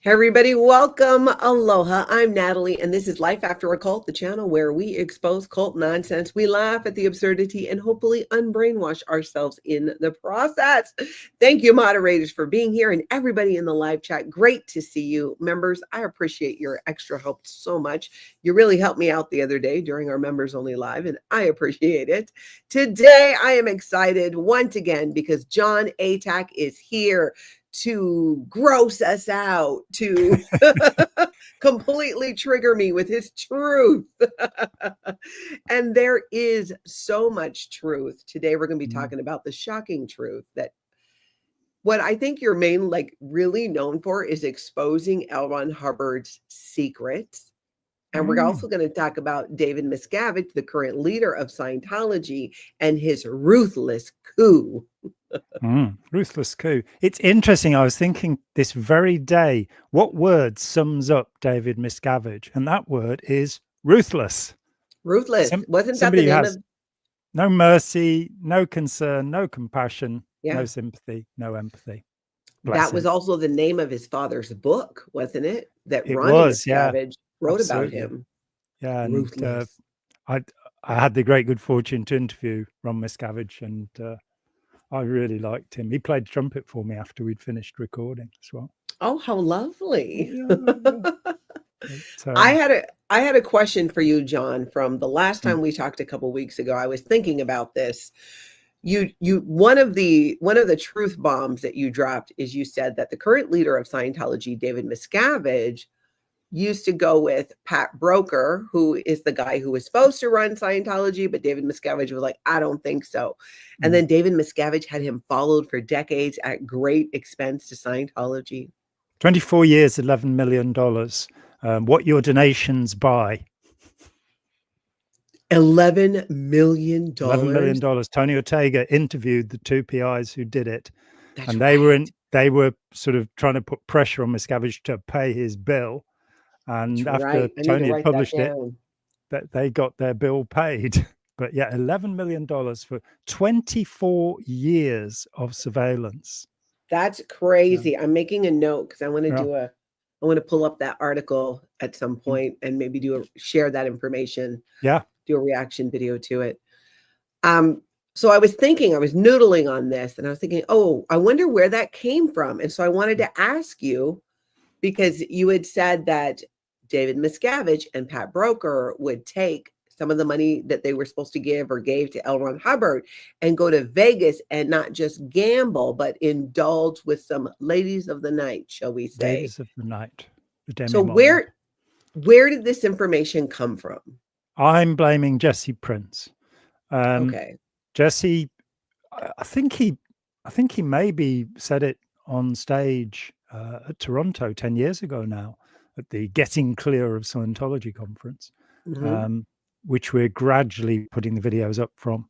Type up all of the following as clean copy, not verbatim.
Hey everybody, welcome. Aloha. I'm Natalie, and this is Life After Occult, the channel where we expose cult nonsense. We laugh at the absurdity and hopefully unbrainwash ourselves in the process. Thank you, moderators, for being here, and everybody in the live chat. Great to see you. Members, I appreciate your extra help so much. You really helped me out the other day during our Members Only Live, and I appreciate it. Today, I am excited once again because Jon Atack is here to gross us out, to completely trigger me with his truth. And there is so much truth. Today, we're going to be talking about the shocking truth that what I think you're really known for is exposing L. Ron Hubbard's secrets. And we're also going to talk about David Miscavige, the current leader of Scientology, and his ruthless coup. Ruthless coup. It's interesting. I was thinking this very day, what word sums up David Miscavige? And that word is ruthless. Ruthless. Wasn't that somebody the who name has of... no mercy, no concern, no compassion, Yeah. no sympathy, no empathy. That was also the name of his father's book, wasn't it? That It Ronnie was, Miscavige wrote absolutely. about him. Yeah, and Ruthless. I had the great good fortune to interview Ron Miscavige, and I really liked him. He played trumpet for me after we'd finished recording as well. Oh, how lovely. Yeah. I had a question for you, Jon, from the last time we talked a couple weeks ago. I was thinking about this. One of the truth bombs that you dropped is you said that the current leader of Scientology, David Miscavige, used to go with Pat Broeker, who is the guy who was supposed to run Scientology, but David Miscavige was like, I don't think so. And then David Miscavige had him followed for decades at great expense to Scientology. 24 years, $11 million. What your donations buy. $11 million. $11 million. Tony Ortega interviewed the two PIs who did it. That's and right. they were sort of trying to put pressure on Miscavige to pay his bill. And That's after right. Tony had published it, that they got their bill paid. But yeah, $11 million for 24 years of surveillance. That's crazy. Yeah. I'm making a note because I want to I want to pull up that article at some point and maybe share that information. Yeah. Do a reaction video to it. So I was thinking, I was noodling on this and I was thinking, oh, I wonder where that came from. And so I wanted to ask you, because you had said that David Miscavige and Pat Broeker would take some of the money that they were supposed to give or gave to L. Ron Hubbard and go to Vegas and not just gamble, but indulge with some ladies of the night, shall we say. Ladies of the night. So where did this information come from? I'm blaming Jesse Prince. Okay. Jesse, I think he maybe said it on stage at Toronto 10 years ago now at the Getting Clear of Scientology conference, which we're gradually putting the videos up from,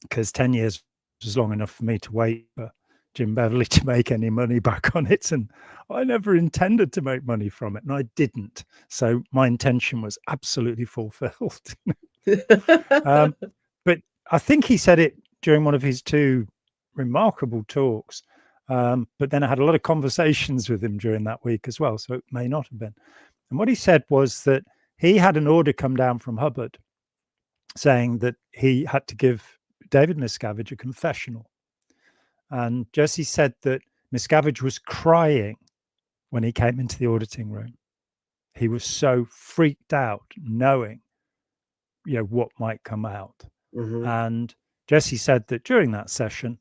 because 10 years was long enough for me to wait for Jim Beverly to make any money back on it. And I never intended to make money from it, and I didn't. So my intention was absolutely fulfilled. But I think he said it during one of his two remarkable talks. But then I had a lot of conversations with him during that week as well, so it may not have been. And what he said was that he had an order come down from Hubbard saying that he had to give David Miscavige a confessional. And Jesse said that Miscavige was crying when he came into the auditing room. He was so freaked out knowing, what might come out. And Jesse said that during that session,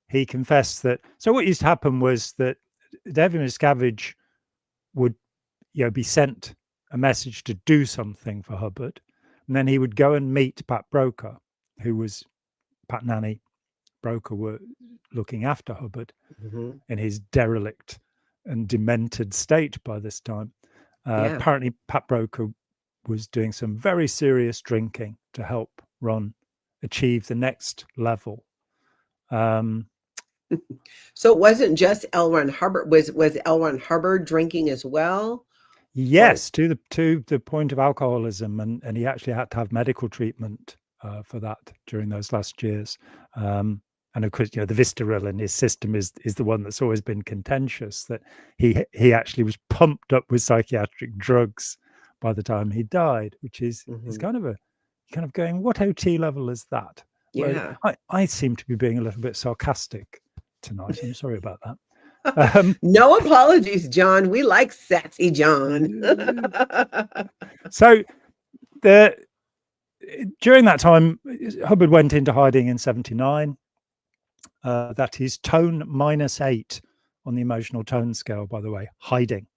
he confessed that. So what used to happen was that David Miscavige would, be sent a message to do something for Hubbard, and then he would go and meet Pat Broeker, who was Pat Nanny Broeker were looking after Hubbard in his derelict and demented state by this time. Apparently, Pat Broeker was doing some very serious drinking to help Ron achieve the next level. So it wasn't just L. Ron Hubbard. Was L. Ron Hubbard drinking as well? Yes, to the point of alcoholism, and he actually had to have medical treatment for that during those last years. And and of course, the visceral in his system is the one that's always been contentious, that he actually was pumped up with psychiatric drugs by the time he died, which is kind of going, what OT level is that? Yeah. I seem to be being a little bit sarcastic tonight. I'm sorry about that. No apologies, Jon. We like sassy Jon. So during that time, Hubbard went into hiding in 79. That is tone -8 on the emotional tone scale, by the way, hiding.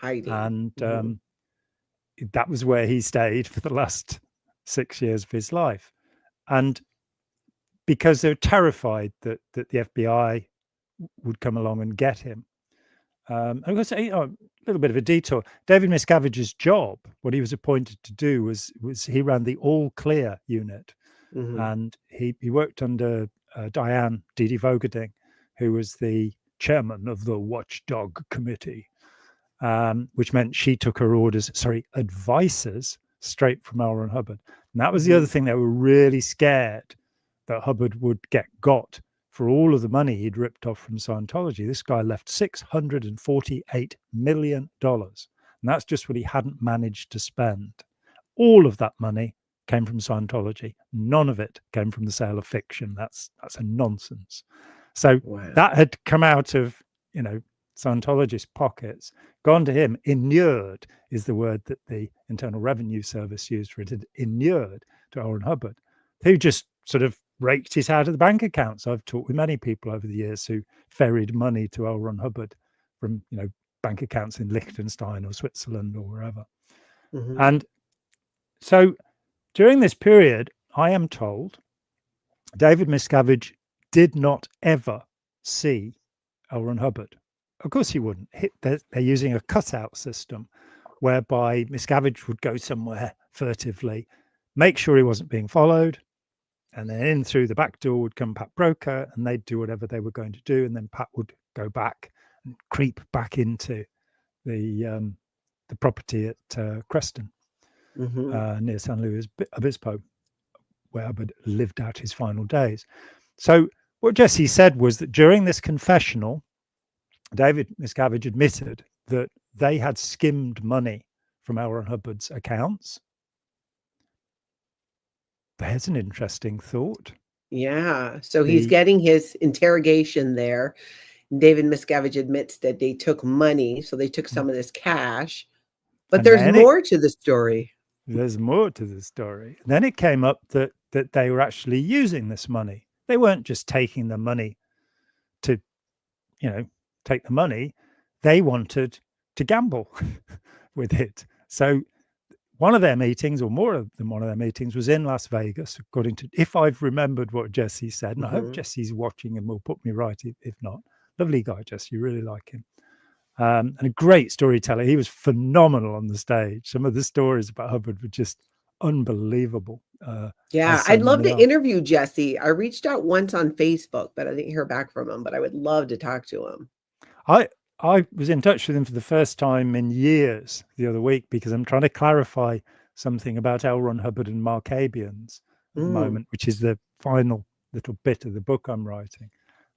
And that was where he stayed for the last 6 years of his life. And because they're terrified that the FBI would come along and get him. I'm going to say a little bit of a detour. David Miscavige's job, what he was appointed to do was he ran the All Clear unit, and he worked under Diane DeVocht, who was the chairman of the Watchdog Committee, which meant she took her advices straight from L. Ron Hubbard. And that was the other thing. They were really scared that Hubbard would get got for all of the money he'd ripped off from Scientology. This guy left $648 million. And that's just what he hadn't managed to spend. All of that money came from Scientology. None of it came from the sale of fiction. That's a nonsense. So that had come out of, Scientologist pockets, gone to him. Inured is the word that the Internal Revenue Service used for it. It inured to L. Ron Hubbard, who just sort of raked it out of the bank accounts. I've talked with many people over the years who ferried money to L. Ron Hubbard from, bank accounts in Liechtenstein or Switzerland or wherever. And so during this period, I am told, David Miscavige did not ever see L. Ron Hubbard. Of course he wouldn't. They're using a cutout system whereby Miscavige would go somewhere furtively, make sure he wasn't being followed, and then in through the back door would come Pat Broeker, and they'd do whatever they were going to do, and then Pat would go back and creep back into the property at Creston, near San Luis Obispo, where Hubbard lived out his final days. So what Jesse said was that during this confessional, David Miscavige admitted that they had skimmed money from L. Ron Hubbard's accounts. There's an interesting thought. Yeah. So he's getting his interrogation there. David Miscavige admits that they took money. So they took some of this cash. But there's more to the story. There's more to the story. Then it came up that they were actually using this money. They weren't just taking the money to, take the money. They wanted to gamble with it. So one of their meetings, or more than one of their meetings, was in Las Vegas, according to, if I've remembered what Jesse said, and I hope Jesse's watching and will put me right if not. Lovely guy, Jesse, you really like him. And a great storyteller. He was phenomenal on the stage. Some of the stories about Hubbard were just unbelievable. I'd love to interview Jesse. I reached out once on Facebook, but I didn't hear back from him, but I would love to talk to him. I was in touch with him for the first time in years the other week because I'm trying to clarify something about L. Ron Hubbard and Marabians at the moment, which is the final little bit of the book I'm writing.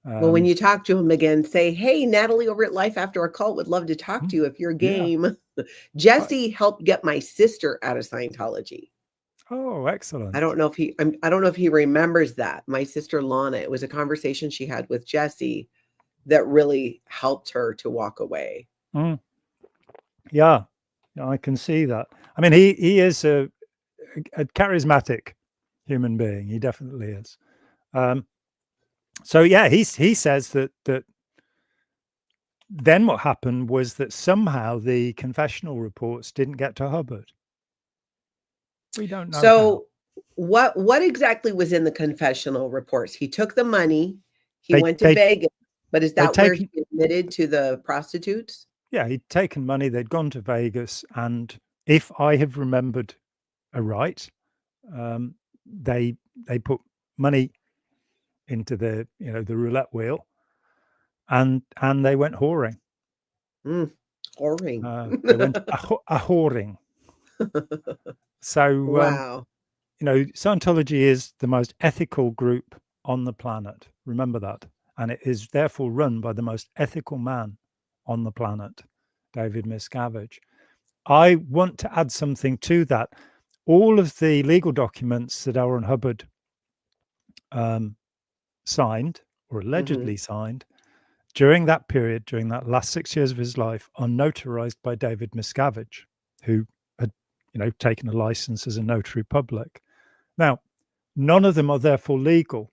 Well, when you talk to him again, say, hey, Natalie over at Life After Occult would love to talk to you if you're game. Yeah. Jesse helped get my sister out of Scientology. Oh, excellent. I don't know if he remembers that. My sister Lana, it was a conversation she had with Jesse that really helped her to walk away. Yeah, I can see that. I mean, he is a charismatic human being. He definitely is. So yeah, he says that then what happened was that somehow the confessional reports didn't get to Hubbard. We don't know. So what exactly was in the confessional reports? He took the money. He went to Vegas. But is that where he admitted to the prostitutes? Yeah, he'd taken money. They'd gone to Vegas, and if I have remembered aright, they put money into the the roulette wheel, and they went whoring. Whoring. They went a whoring. So wow. Scientology is the most ethical group on the planet Remember that. And it is therefore run by the most ethical man on the planet, David Miscavige. I want to add something to that. All of the legal documents that Aaron Hubbard signed or allegedly signed during that period, during that last 6 years of his life, are notarized by David Miscavige, who had, taken a license as a notary public. Now, none of them are therefore legal,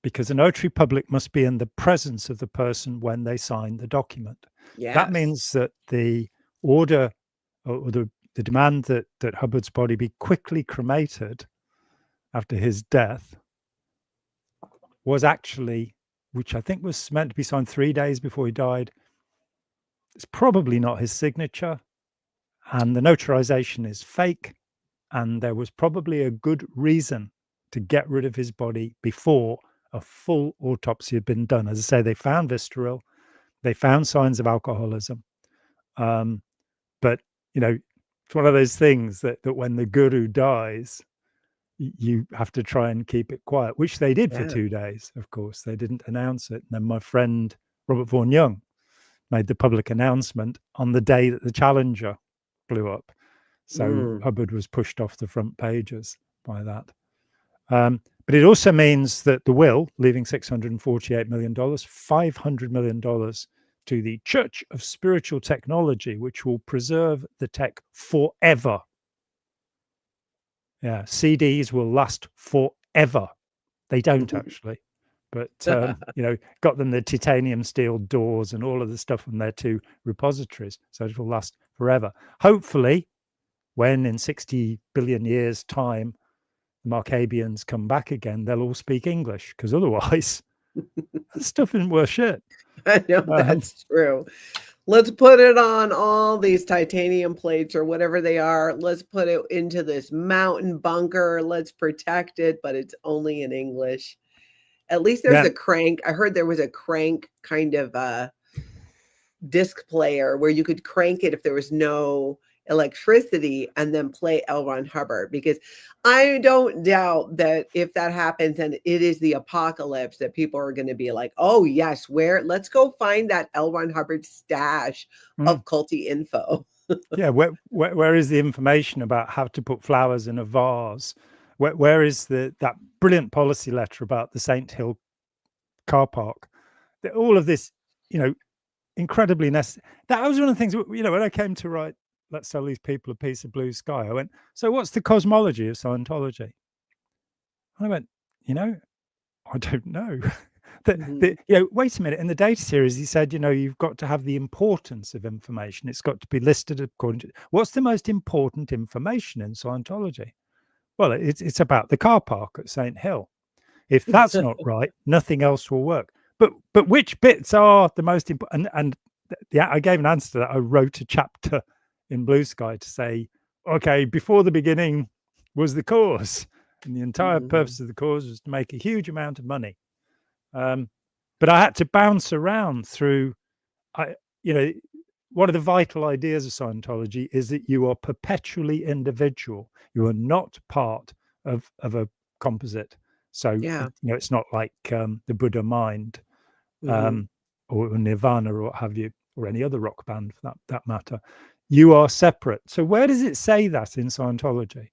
because a notary public must be in the presence of the person when they sign the document. Yes. That means that the order or the demand that Hubbard's body be quickly cremated after his death was actually, which I think was meant to be signed 3 days before he died. It's probably not his signature, and the notarization is fake, and there was probably a good reason to get rid of his body before a full autopsy had been done. As I say, they found visceral, they found signs of alcoholism, but it's one of those things that when the guru dies, you have to try and keep it quiet, which they did for 2 days. Of course, they didn't announce it. And then my friend Robert Vaughan Young made the public announcement on the day that the Challenger blew up. So Hubbard was pushed off the front pages by that. But it also means that the will, leaving $648 million, $500 million to the Church of Spiritual Technology, which will preserve the tech forever. Yeah, CDs will last forever. They don't actually, but got them the titanium steel doors and all of the stuff from their 2 repositories, so it will last forever. Hopefully, when in 60 billion years' time the Marabians come back again, they'll all speak English, because otherwise, that stuff isn't worth shit. I know that's true. Let's put it on all these titanium plates or whatever they are. Let's put it into this mountain bunker. Let's protect it, but it's only in English. At least there's a crank. I heard there was a crank kind of disc player where you could crank it if there was no electricity and then play L. Ron Hubbard, because I don't doubt that if that happens and it is the apocalypse, that people are going to be like, oh yes, let's go find that L. Ron Hubbard stash of culty info. Yeah, where is the information about how to put flowers in a vase? Where is that brilliant policy letter about the Saint Hill car park? All of this, incredibly necessary. That was one of the things, when I came to write Let's Sell These People a Piece of Blue Sky, I went, so what's the cosmology of Scientology? And I went, I don't know. Wait a minute. In the data series, he said, you've got to have the importance of information. It's got to be listed according to what's the most important information in Scientology. Well, it's about the car park at St. Hill. If that's not right, nothing else will work. But which bits are the most important? And I gave an answer to that. I wrote a chapter in Blue Sky to say, okay, before the beginning was the cause, and the entire purpose of the cause was to make a huge amount of money. But I had to bounce around through, one of the vital ideas of Scientology is that you are perpetually individual. You are not part of a composite. So, it's not like the Buddha mind or Nirvana or what have you, or any other rock band for that matter. You are separate. So where does it say that in Scientology?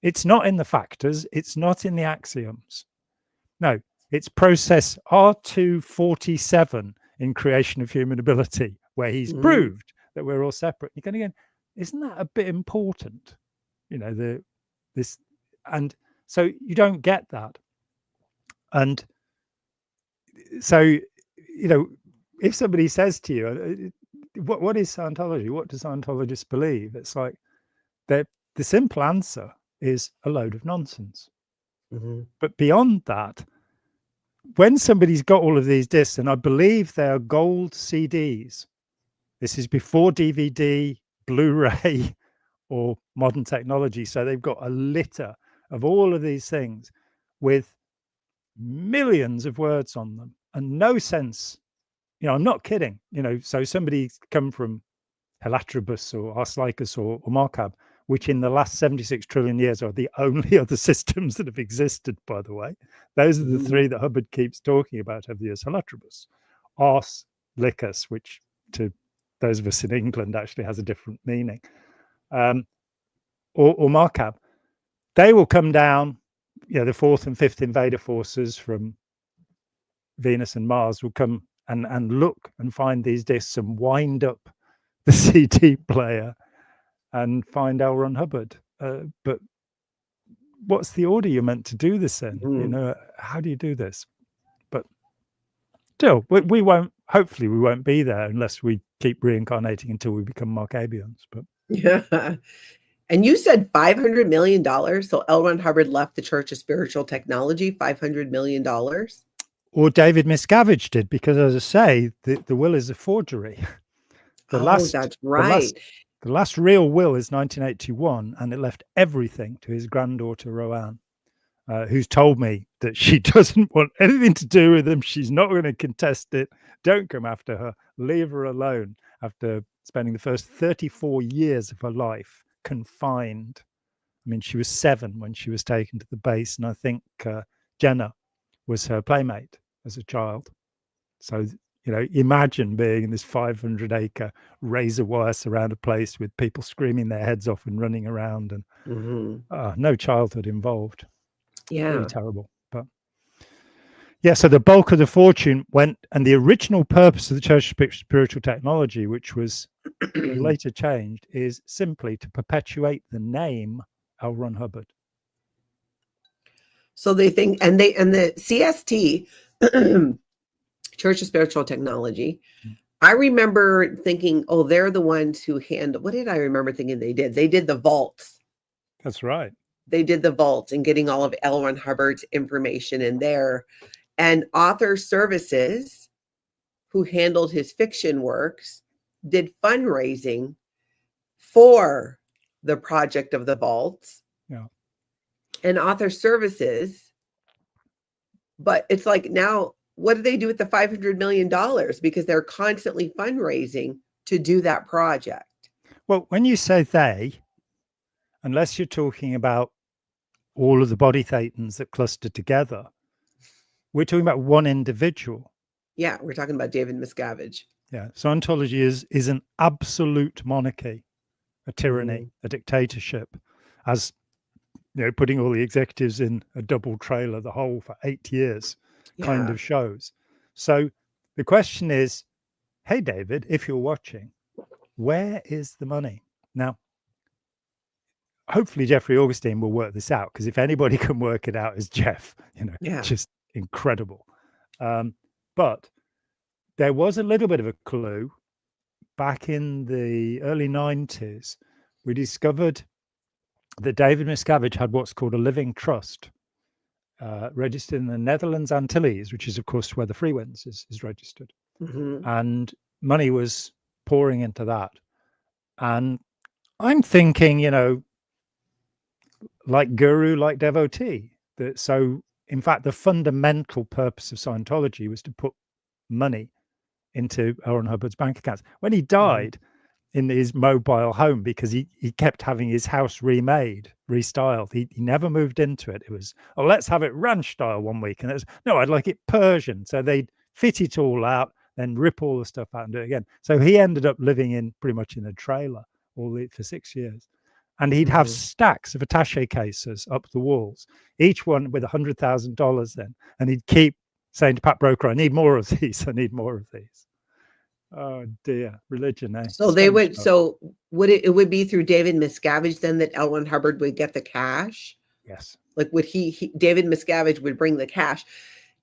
It's not in the factors. It's not in the axioms. No, it's process R247 in Creation of Human Ability, where he's proved that we're all separate. You're going, isn't that a bit important? And so you don't get that. And so, if somebody says to you, what is Scientology? What do Scientologists believe? It's like the simple answer is a load of nonsense. But beyond that, when somebody's got all of these discs, and I believe they are gold CDs, this is before DVD, Blu-ray, or modern technology. So they've got a litter of all of these things with millions of words on them and no sense. I'm not kidding. So somebody's come from Helatribus or Arslycus or Markab which in the last 76 trillion years are the only other systems that have existed, by the way. Those are the three that Hubbard keeps talking about over the years. Holotrobus, Ars Licus, which to those of us in England actually has a different meaning, or Markab. They will come down, the fourth and fifth invader forces from Venus and Mars will come and look and find these discs and wind up the CD player and find L. Ron Hubbard. But what's the order you're meant to do this in? How do you do this? But still, we won't, hopefully we won't be there unless we keep reincarnating until we become Marabians. But yeah. And you said $500 million. So L. Ron Hubbard left the Church of Spiritual Technology, $500 million. Or David Miscavige did, because as I say, the will is a forgery. That's right. The last real will is 1981, and it left everything to his granddaughter, Roanne, who's told me that she doesn't want anything to do with him. She's not going to contest it. Don't come after her. Leave her alone, after spending the first 34 years of her life confined. I mean, she was 7 when she was taken to the base, and I think Jenna was her playmate as a child. So, imagine being in this 500-acre razor wire surrounded place with people screaming their heads off and running around, and no childhood involved. Yeah. Really terrible. But yeah, so the bulk of the fortune went, and the original purpose of the Church of Spiritual Technology, which was later changed, is simply to perpetuate the name L. Ron Hubbard. So they think, and the CST, Church of Spiritual Technology, I remember thinking, oh, they're the ones who handle, what did I remember thinking they did? They did the vaults. That's right. They did the vaults and getting all of L. Ron Hubbard's information in there. And Author Services, who handled his fiction works, did fundraising for the project of the vaults. Yeah. And Author Services, but it's like, now what do they do with the $500 million? Because they're constantly fundraising to do that project. Well, when you say they, unless you're talking about all of the body thetans that cluster together, we're talking about one individual. Yeah, we're talking about David Miscavige. Yeah, Scientology is an absolute monarchy, a tyranny, a dictatorship, as putting all the executives in a double trailer, the whole for 8 years, kind of shows. So the question is, hey, David, if you're watching, where is the money? Now, hopefully Jeffrey Augustine will work this out, because if anybody can work it out, is Jeff. Just incredible. But there was a little bit of a clue back in the early 90s. We discovered that David Miscavige had what's called a living trust, registered in the Netherlands Antilles, which is, of course, where the Freewinds is registered. And money was pouring into that. And I'm thinking, like guru, like devotee. So, in fact, the fundamental purpose of Scientology was to put money into L. Ron Hubbard's bank accounts. When he died in his mobile home, because he kept having his house remade, restyled, he never moved into it. It was, oh, let's have it ranch style one week. And it was, no, I'd like it Persian. So they'd fit it all out, then rip all the stuff out and do it again. So he ended up living in pretty much in a trailer for 6 years. And he'd have stacks of attaché cases up the walls, each one with $100,000 then. And he'd keep saying to Pat Broeker, I need more of these. I need more of these. Oh dear, religion, eh? So they would, so would it would be through David Miscavige then that L. Ron Hubbard would get the cash? Yes. Like would David Miscavige would bring the cash.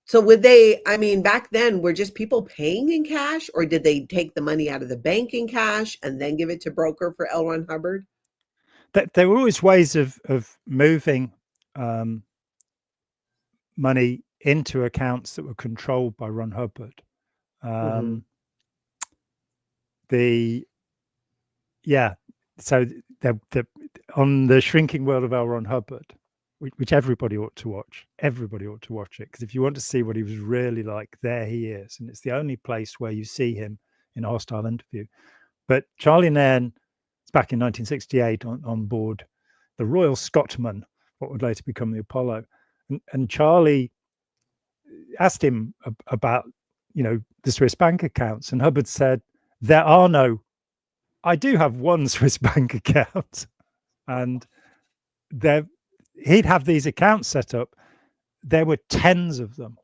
So would they, I mean, back then were just people paying in cash, or did they take the money out of the bank in cash and then give it to Broeker for L. Ron Hubbard? There were always ways of moving money into accounts that were controlled by Ron Hubbard. So on the Shrinking World of L. Ron Hubbard, which everybody ought to watch. Everybody ought to watch it, because if you want to see what he was really like, there he is. And it's the only place where you see him in a hostile interview. But Charlie Nairn's back in 1968 on board the Royal Scotsman, what would later become the Apollo. And Charlie asked him about, the Swiss bank accounts. And Hubbard said, I do have one Swiss bank account. And he'd have these accounts set up. There were tens of them.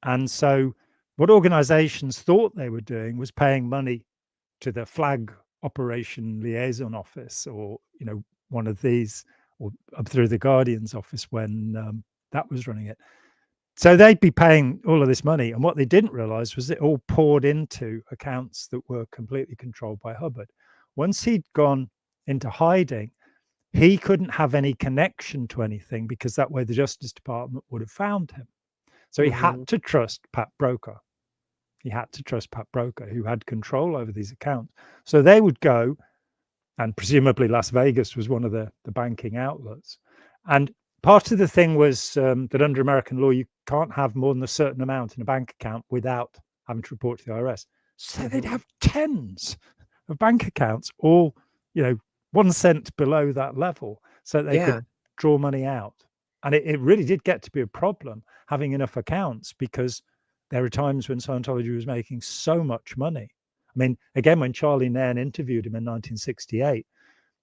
And so what organizations thought they were doing was paying money to the flag operation liaison office, or one of these, or up through the Guardian's office when that was running it. So they'd be paying all of this money, and what they didn't realize was it all poured into accounts that were completely controlled by Hubbard. Once he'd gone into hiding, he couldn't have any connection to anything, because that way the Justice Department would have found him. So he had to trust Pat Broeker. He had to trust Pat Broeker, who had control over these accounts. So they would go, and presumably Las Vegas was one of the banking outlets. And part of the thing was that under American law, you can't have more than a certain amount in a bank account without having to report to the IRS. So they'd have tens of bank accounts, all 1 cent below that level, so they could draw money out. And it really did get to be a problem having enough accounts, because there were times when Scientology was making so much money. I mean, again, when Charlie Nairn interviewed him in 1968,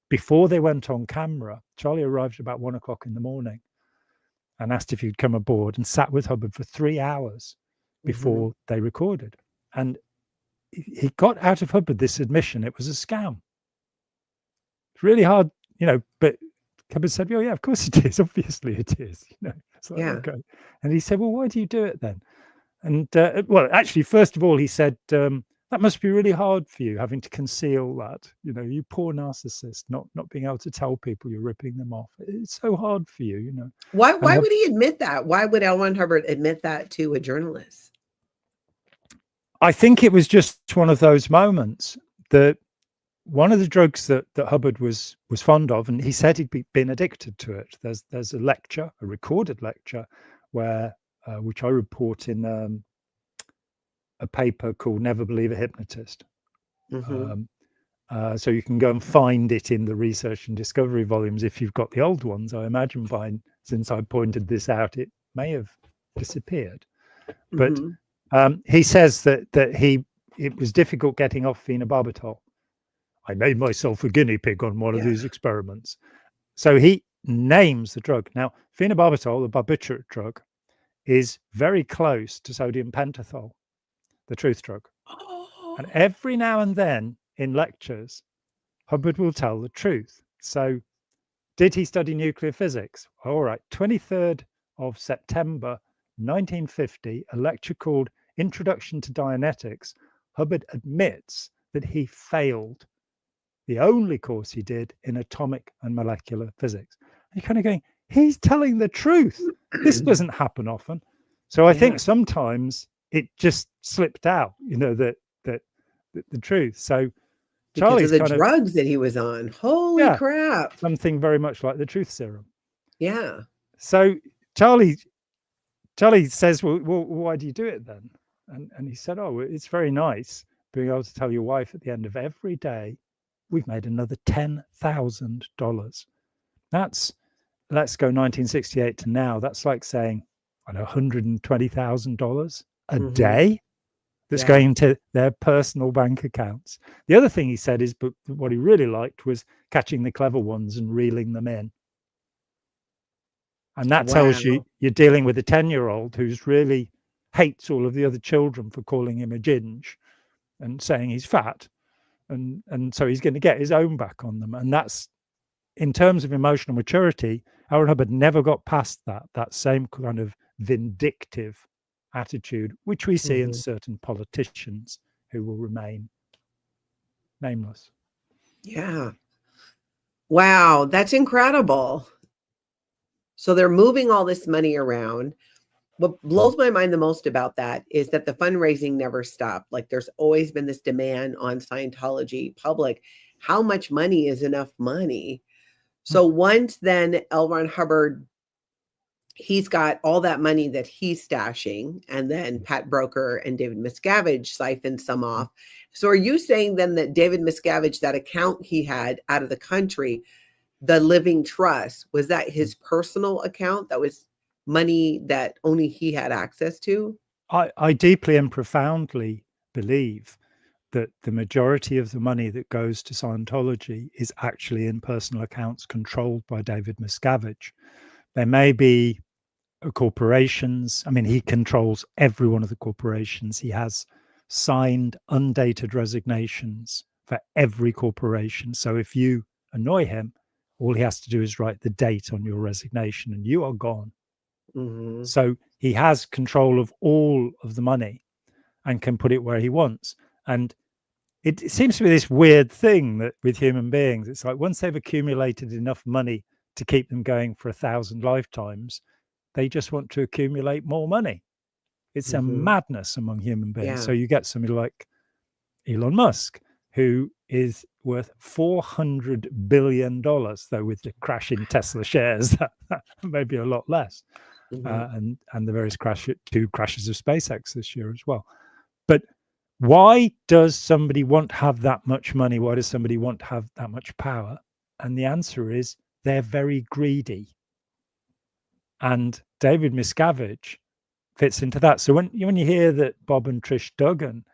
before they went on camera, Charlie arrived at about 1 o'clock in the morning and asked if he'd come aboard, and sat with Hubbard for 3 hours before they recorded. And he got out of Hubbard this admission: it was a scam. It's really hard, but Hubbard said, "Oh yeah, of course it is. Obviously it is." It's like, okay. And he said, "Well, why do you do it then?" And well, actually, first of all, he said, that must be really hard for you, having to conceal that. You poor narcissist, not being able to tell people you're ripping them off. It's so hard for you, Why would he admit that? Why would L. Ron Hubbard admit that to a journalist? I think it was just one of those moments that one of the drugs that Hubbard was fond of, and he said he'd been addicted to it. There's a lecture, a recorded lecture, where which I report in a paper called "Never Believe a Hypnotist." So you can go and find it in the Research and Discovery volumes if you've got the old ones. I imagine since I pointed this out, it may have disappeared. But he says that it was difficult getting off phenobarbital. I made myself a guinea pig on one of these experiments. So he names the drug. Now, phenobarbital, the barbiturate drug, is very close to sodium pentothal, the truth drug. And every now and then in lectures, Hubbard will tell the truth. So did he study nuclear physics? All right, 23rd of September, 1950, a lecture called Introduction to Dianetics. Hubbard admits that he failed the only course he did in atomic and molecular physics. And you're kind of going, he's telling the truth. This doesn't happen often. So I think sometimes it just slipped out, that the truth. So Charlie's because of the drugs that he was on. Holy crap. Something very much like the truth serum. Yeah. So Charlie says, well, why do you do it then? And he said, oh, it's very nice being able to tell your wife at the end of every day, we've made another $10,000. That's, let's go 1968 to now. That's like saying, I know, $120,000 a day that's going into their personal bank accounts. The other thing he said is, but what he really liked was catching the clever ones and reeling them in. And that tells you you're dealing with a 10-year-old who's really hates all of the other children for calling him a ginge and saying he's fat. And so he's going to get his own back on them. And that's, in terms of emotional maturity, Aaron Hubbard never got past that same kind of vindictive attitude, which we see in certain politicians who will remain nameless. Yeah. Wow, that's incredible. So they're moving all this money around. What blows my mind the most about that is that the fundraising never stopped. Like, there's always been this demand on Scientology public. How much money is enough money? So once then L. Ron Hubbard he's got all that money that he's stashing, and then Pat Broeker and David Miscavige siphoned some off. So are you saying then that David Miscavige, that account he had out of the country, the Living Trust, was that his personal account that was money that only he had access to? I deeply and profoundly believe that the majority of the money that goes to Scientology is actually in personal accounts controlled by David Miscavige. There may be corporations. I mean, he controls every one of the corporations. He has signed undated resignations for every corporation. So if you annoy him, all he has to do is write the date on your resignation and you are gone. Mm-hmm. So he has control of all of the money and can put it where he wants. And it seems to be this weird thing that with human beings, it's like once they've accumulated enough money to keep them going for 1,000 lifetimes, they just want to accumulate more money. It's a madness among human beings. Yeah. So you get somebody like Elon Musk, who is worth $400 billion, though with the crash in Tesla shares, maybe a lot less. And the various two crashes of SpaceX this year as well. But why does somebody want to have that much money? Why does somebody want to have that much power? And the answer is they're very greedy. And David Miscavige fits into that. So when you hear that Bob and Trish Duggan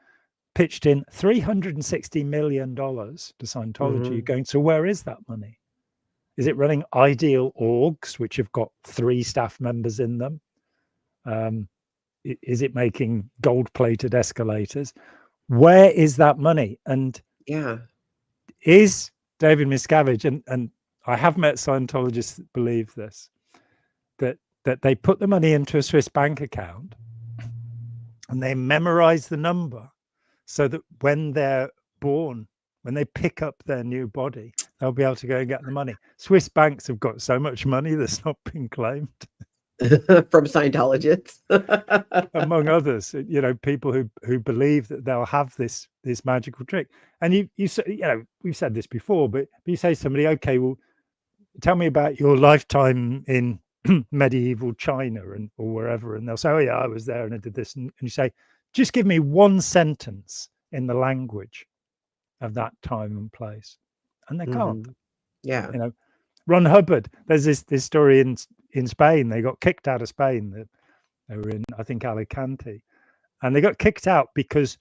pitched in $360 million to Scientology, you're going, so where is that money? Is it running ideal orgs, which have got 3 staff members in them? Is it making gold-plated escalators? Where is that money? And is David Miscavige, and I have met Scientologists that believe this, that they put the money into a Swiss bank account and they memorize the number so that when they're born, when they pick up their new body, they'll be able to go and get the money. Swiss banks have got so much money that's not been claimed. From Scientologists. Among others, people who believe that they'll have this magical trick. And we've said this before, but you say to somebody, okay, well, tell me about your lifetime in medieval China or wherever, and they'll say, oh yeah, I was there and I did this, and you say, just give me one sentence in the language of that time and place, and they can't. Ron Hubbard, there's this story in Spain. They got kicked out of Spain. They were in, I think, Alicante, and they got kicked out because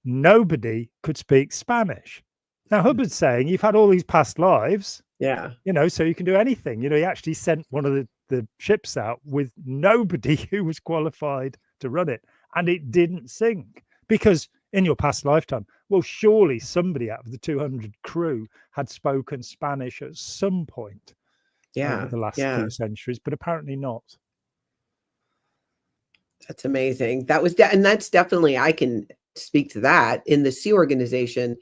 nobody could speak Spanish. Now Hubbard's saying, you've had all these past lives, so you can do anything. He actually sent one of the ships out with nobody who was qualified to run it, and it didn't sink because in your past lifetime, well, surely somebody out of the 200 crew had spoken Spanish at some point over the last few centuries, but apparently not. That's amazing. And that's definitely, I can speak to that. In the Sea organization,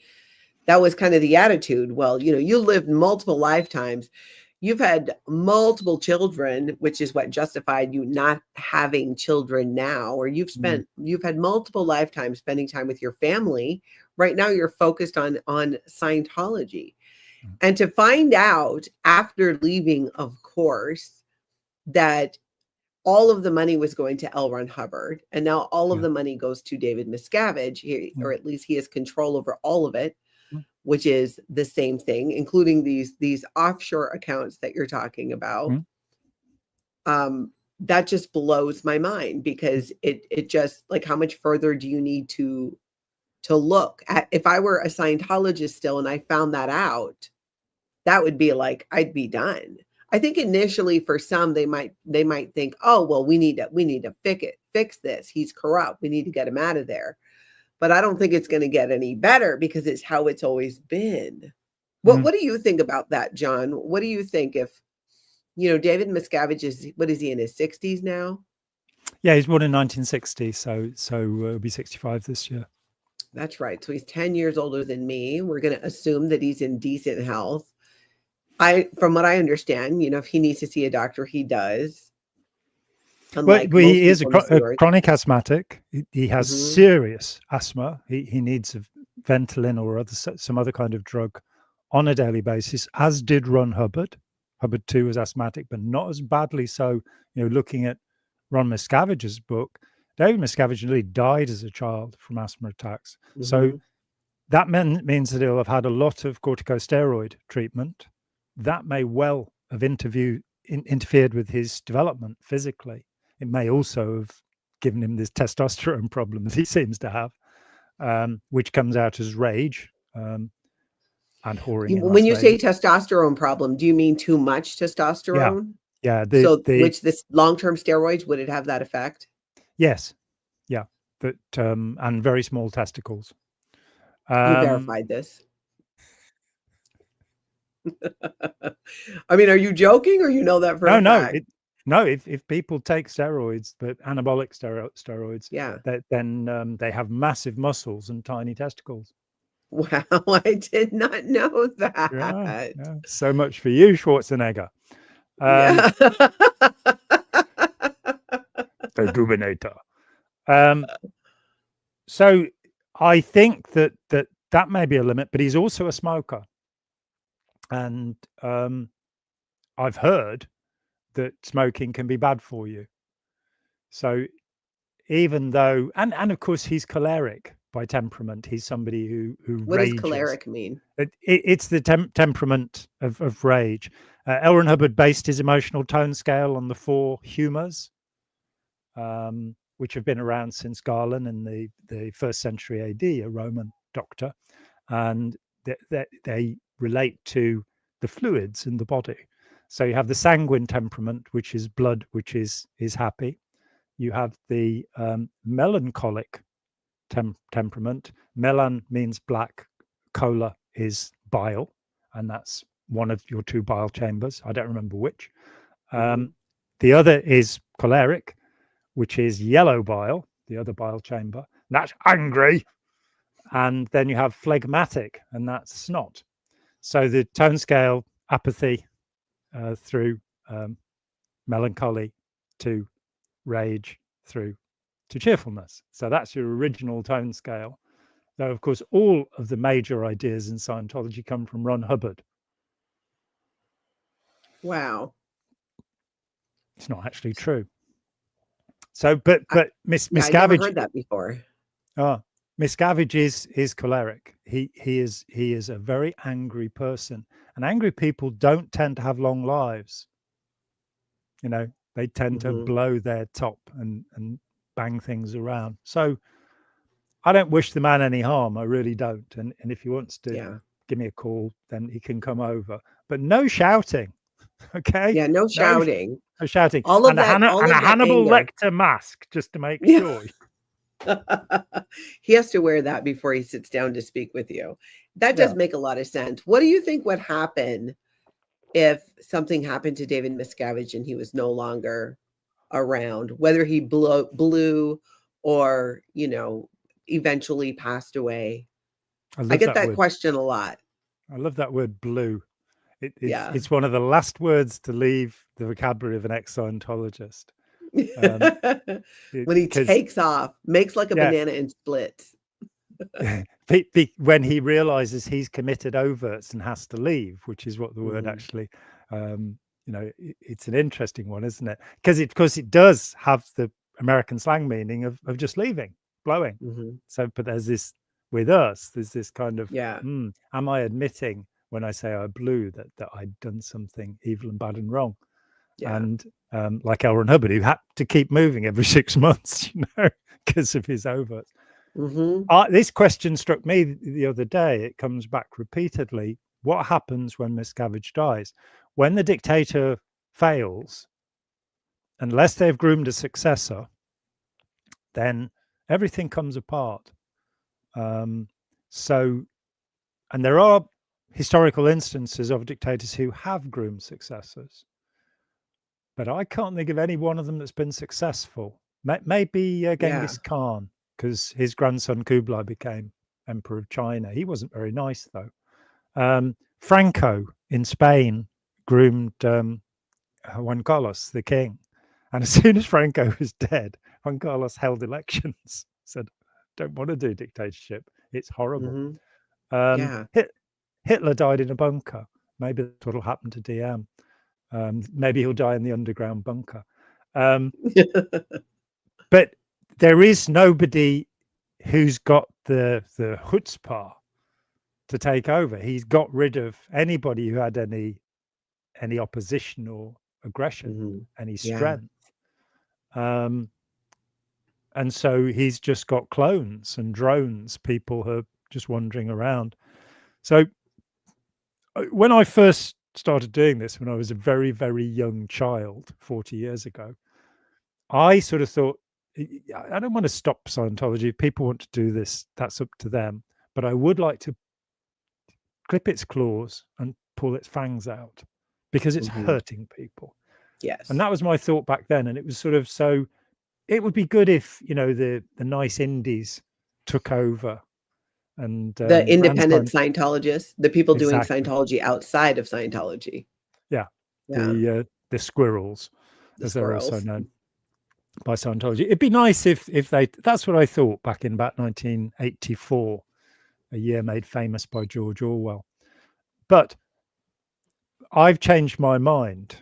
that was kind of the attitude. Well, you lived multiple lifetimes. You've had multiple children, which is what justified you not having children now, or you've had multiple lifetimes spending time with your family. Right now you're focused on Scientology. And to find out after leaving, of course, that all of the money was going to L. Ron Hubbard, and now all of the money goes to David Miscavige, or at least he has control over all of it, which is the same thing, including these offshore accounts that you're talking about. That just blows my mind, because it just, like, how much further do you need to look at? If I were a Scientologist still and I found that out, that would be like, I'd be done. I think initially for some, they might think, oh, well, we need to fix this. He's corrupt. We need to get him out of there. But I don't think it's going to get any better, because it's how it's always been. What do you think about that, John? What do you think if, David Miscavige what is he, in his 60s now? Yeah, he's born in 1960, so he'll be 65 this year. That's right. So he's 10 years older than me. We're going to assume that he's in decent health. From what I understand, if he needs to see a doctor, he does. Well, he is a chronic asthmatic. He has serious asthma. He needs a Ventolin or some other kind of drug on a daily basis, as did Ron Hubbard. Hubbard too was asthmatic, but not as badly so. Looking at Ron Miscavige's book, David Miscavige nearly died as a child from asthma attacks. So that means that he'll have had a lot of corticosteroid treatment. That may well have interfered with his development physically. It may also have given him this testosterone problem that he seems to have, which comes out as rage and whoring in Las When you say Vegas. testosterone problem, do you mean too much testosterone? Yeah. Which this long-term steroids, would it have that effect? Yes. Yeah. But and very small testicles. You verified this. I mean, are you joking, or that for a fact? No. If people take steroids, but anabolic steroids, yeah, then they have massive muscles and tiny testicles. Wow, I did not know that. Yeah. So much for you, Schwarzenegger. The Dubinator. So I think that may be a limit, but he's also a smoker. And I've heard that smoking can be bad for you. So even though, and of course he's choleric by temperament, he's somebody who what rages. Does choleric mean? It's the temperament of rage. L. Ron Hubbard based his emotional tone scale on the 4 humors, which have been around since Galen in the 1st century AD, a Roman doctor, and they relate to the fluids in the body. So you have the sanguine temperament, which is blood, which is happy. You have the melancholic temperament. Melan means black, cola is bile, and that's one of your 2 bile chambers. I don't remember which. The other is choleric, which is yellow bile, the other bile chamber. That's angry. And then you have phlegmatic, and that's snot. So the tone scale, apathy through melancholy to rage through to cheerfulness. So that's your original tone scale. Though, of course, all of the major ideas in Scientology come from Ron Hubbard. Wow. It's not actually true. So, but Miscavige, I never heard that before. Miscavige is choleric. He is a very angry person, and angry people don't tend to have long lives. They tend to blow their top and bang things around. So I don't wish the man any harm. I really don't. And if he wants to give me a call, then he can come over. But no shouting. Okay. Yeah, no shouting. No shouting. All of and that. A Hannibal Lecter mask, just to make sure. He has to wear that before he sits down to speak with you. That does make a lot of sense. What do you think would happen if something happened to David Miscavige and he was no longer around, whether he blew or, eventually passed away? I get that question a lot. I love that word, blue. It's one of the last words to leave the vocabulary of an ex-Scientologist. When he takes off, makes like a banana and splits. When he realizes he's committed overts and has to leave, which is what the word actually, it's an interesting one, isn't it? Because it does have the American slang meaning of just leaving, blowing. So, but there's this with us. There's this kind of, am I admitting when I say I blew that I'd done something evil and bad and wrong? And like L. Ron Hubbard, who had to keep moving every 6 months, because of his overts. This question struck me the other day. It comes back repeatedly. What happens when Miscavige dies? When the dictator fails, unless they've groomed a successor, then everything comes apart. And there are historical instances of dictators who have groomed successors, but I can't think of any one of them that's been successful. Maybe Genghis Khan, because his grandson Kublai became emperor of China. He wasn't very nice, though. Franco in Spain groomed Juan Carlos, the king. And as soon as Franco was dead, Juan Carlos held elections, said, don't want to do dictatorship. It's horrible. Hitler died in a bunker. Maybe that's what will happen to DM. Maybe he'll die in the underground bunker. But there is nobody who's got the chutzpah to take over. He's got rid of anybody who had any opposition or aggression, any strength. And so he's just got clones and drones, people who are just wandering around. So when I first started doing this, when I was a very, very young child, 40 years ago, I sort of thought, I don't want to stop Scientology. If people want to do this, that's up to them. But I would like to clip its claws and pull its fangs out, because it's hurting people. Yes. And that was my thought back then. And it was sort of, so it would be good if, you know, the nice indies took over, and the independent Scientologists, the people doing Scientology outside of Scientology. The squirrels, as they're also known by Scientology. It'd be nice if they, that's what I thought back in about 1984, a year made famous by George Orwell. But I've changed my mind.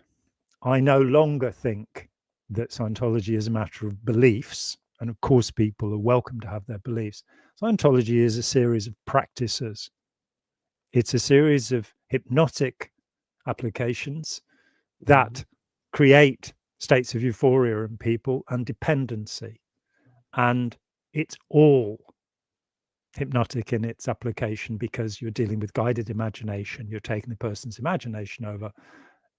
I no longer think that Scientology is a matter of beliefs, and of course people are welcome to have their beliefs. Scientology is a series of practices. It's a series of hypnotic applications that create states of euphoria in people and dependency. And it's all hypnotic in its application, because you're dealing with guided imagination. You're taking the person's imagination over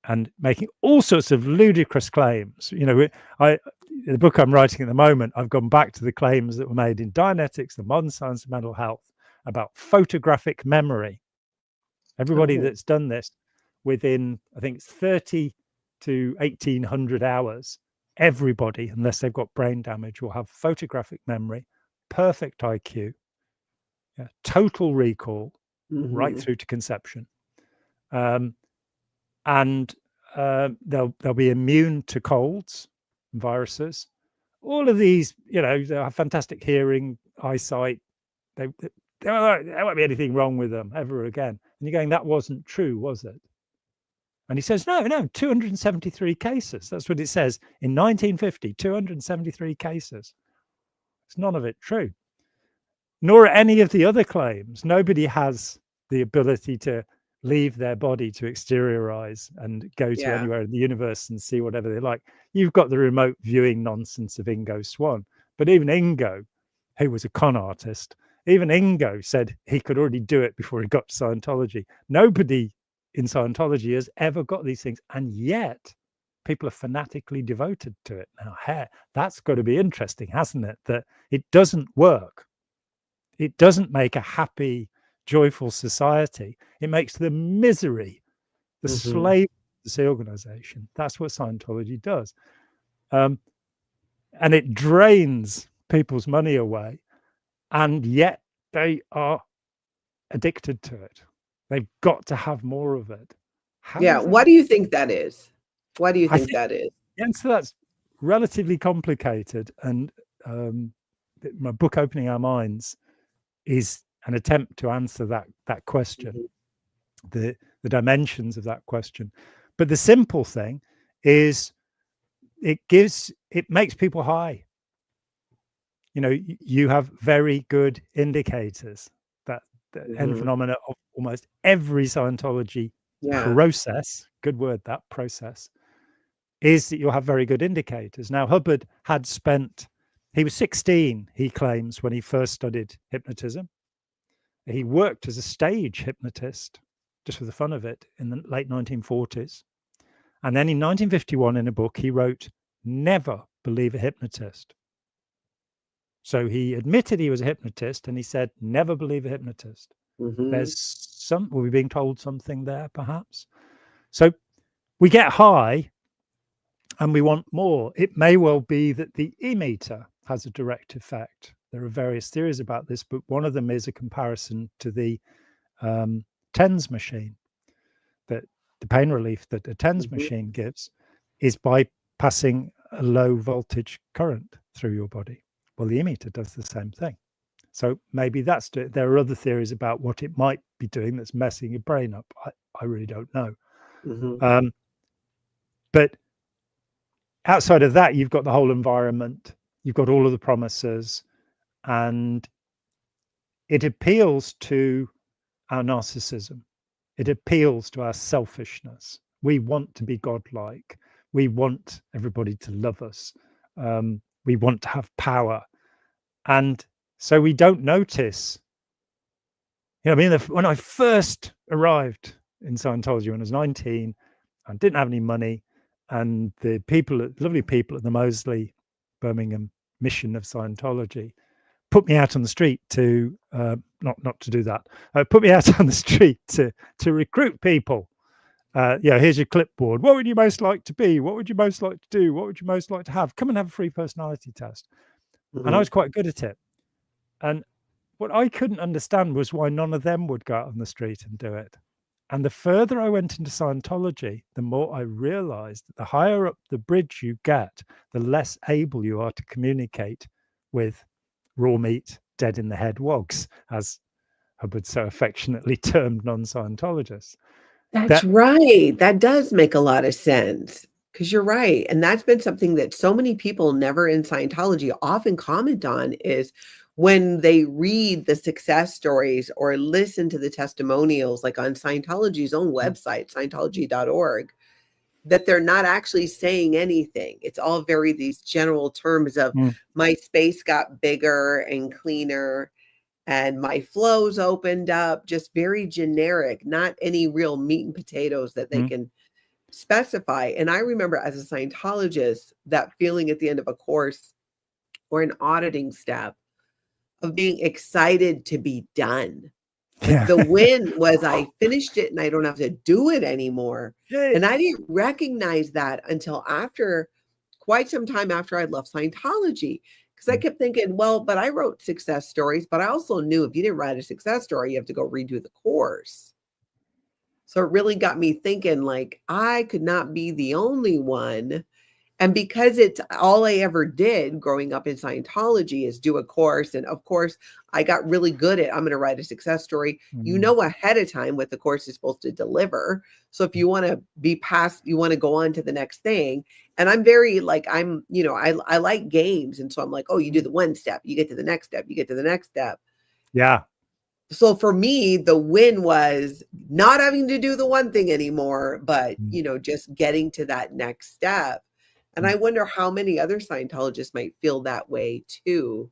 and making all sorts of ludicrous claims. You know, the book I'm writing at the moment, I've gone back to the claims that were made in Dianetics, the Modern Science of Mental Health, about photographic memory. Everybody that's done this within, I think it's 30 to 1800 hours, everybody, unless they've got brain damage, will have photographic memory, perfect IQ, total recall, right through to conception. And they'll be immune to colds, viruses, all of these. You know, they have fantastic hearing, eyesight. There won't be anything wrong with them ever again. And you're going, that wasn't true, was it? And he says, no, 273 cases. That's what it says in 1950. 273 cases. It's none of it true. Nor any of the other claims. Nobody has the ability to leave their body to exteriorize and go to anywhere in the universe and see whatever they like. You've got the remote viewing nonsense of Ingo Swann. But even Ingo, who was a con artist, even Ingo said he could already do it before he got to Scientology. Nobody in Scientology has ever got these things. And yet people are fanatically devoted to it. Now, that's got to be interesting, hasn't it? That it doesn't work. It doesn't make a happy, joyful society. It makes the misery, the slave of the organization. That's what Scientology does. And it drains people's money away, and yet they are addicted to it. They've got to have more of it. Why do you think that is? Why do you think that is? The answer to that's relatively complicated. And my book, Opening Our Minds, is an attempt to answer that question, the dimensions of that question. But the simple thing is it makes people high. You know, you have very good indicators that the end phenomena of almost every Scientology process, good word, that process, is that you'll have very good indicators. Now, Hubbard had he was 16, he claims, when he first studied hypnotism. He worked as a stage hypnotist, just for the fun of it, in the late 1940s. And then in 1951, in a book, he wrote, "Never believe a hypnotist." So he admitted he was a hypnotist, and he said, never believe a hypnotist. We're being told something there, perhaps. So we get high and we want more. It may well be that the Emeter has a direct effect. There are various theories about this, but one of them is a comparison to the TENS machine. That the pain relief that a TENS machine gives is by passing a low voltage current through your body. Well, the Emeter does the same thing. So maybe that's it. There are other theories about what it might be doing that's messing your brain up. I really don't know. But outside of that, you've got the whole environment, you've got all of the promises, and it appeals to our narcissism. It appeals to our selfishness. We want to be godlike. We want everybody to love us. We want to have power. And so we don't notice. I mean, when I first arrived in Scientology when I was 19, I didn't have any money. And the people, lovely people at the Moseley, Birmingham mission of Scientology, put me out on the street to not to do that. Put me out on the street to recruit people. Here's your clipboard. What would you most like to be? What would you most like to do? What would you most like to have? Come and have a free personality test. Mm-hmm. And I was quite good at it. And what I couldn't understand was why none of them would go out on the street and do it. And the further I went into Scientology, the more I realized that the higher up the bridge you get, the less able you are to communicate with raw meat, dead in the head wogs, as Hubbard so affectionately termed non-Scientologists. That's right. That does make a lot of sense, because you're right. And that's been something that so many people never in Scientology often comment on, is when they read the success stories or listen to the testimonials, like on Scientology's own website, Scientology.org, that they're not actually saying anything. It's all very these general terms of my space got bigger and cleaner and my flows opened up, just very generic, not any real meat and potatoes that they can specify. And I remember as a Scientologist, that feeling at the end of a course or an auditing step of being excited to be done. Like the win was I finished it and I don't have to do it anymore. And I didn't recognize that until after quite some time after I left Scientology. Because I kept thinking, well, but I wrote success stories, but I also knew if you didn't write a success story, you have to go redo the course. So it really got me thinking, like, I could not be the only one. And because it's all I ever did growing up in Scientology is do a course. And of course, I got really good at, I'm going to write a success story. You know ahead of time what the course is supposed to deliver. So if you want to be past, you want to go on to the next thing. And I'm very like, I like games. And so I'm like, oh, you do the one step, you get to the next step, you get to the next step. Yeah. So for me, the win was not having to do the one thing anymore, but, just getting to that next step. And I wonder how many other Scientologists might feel that way too.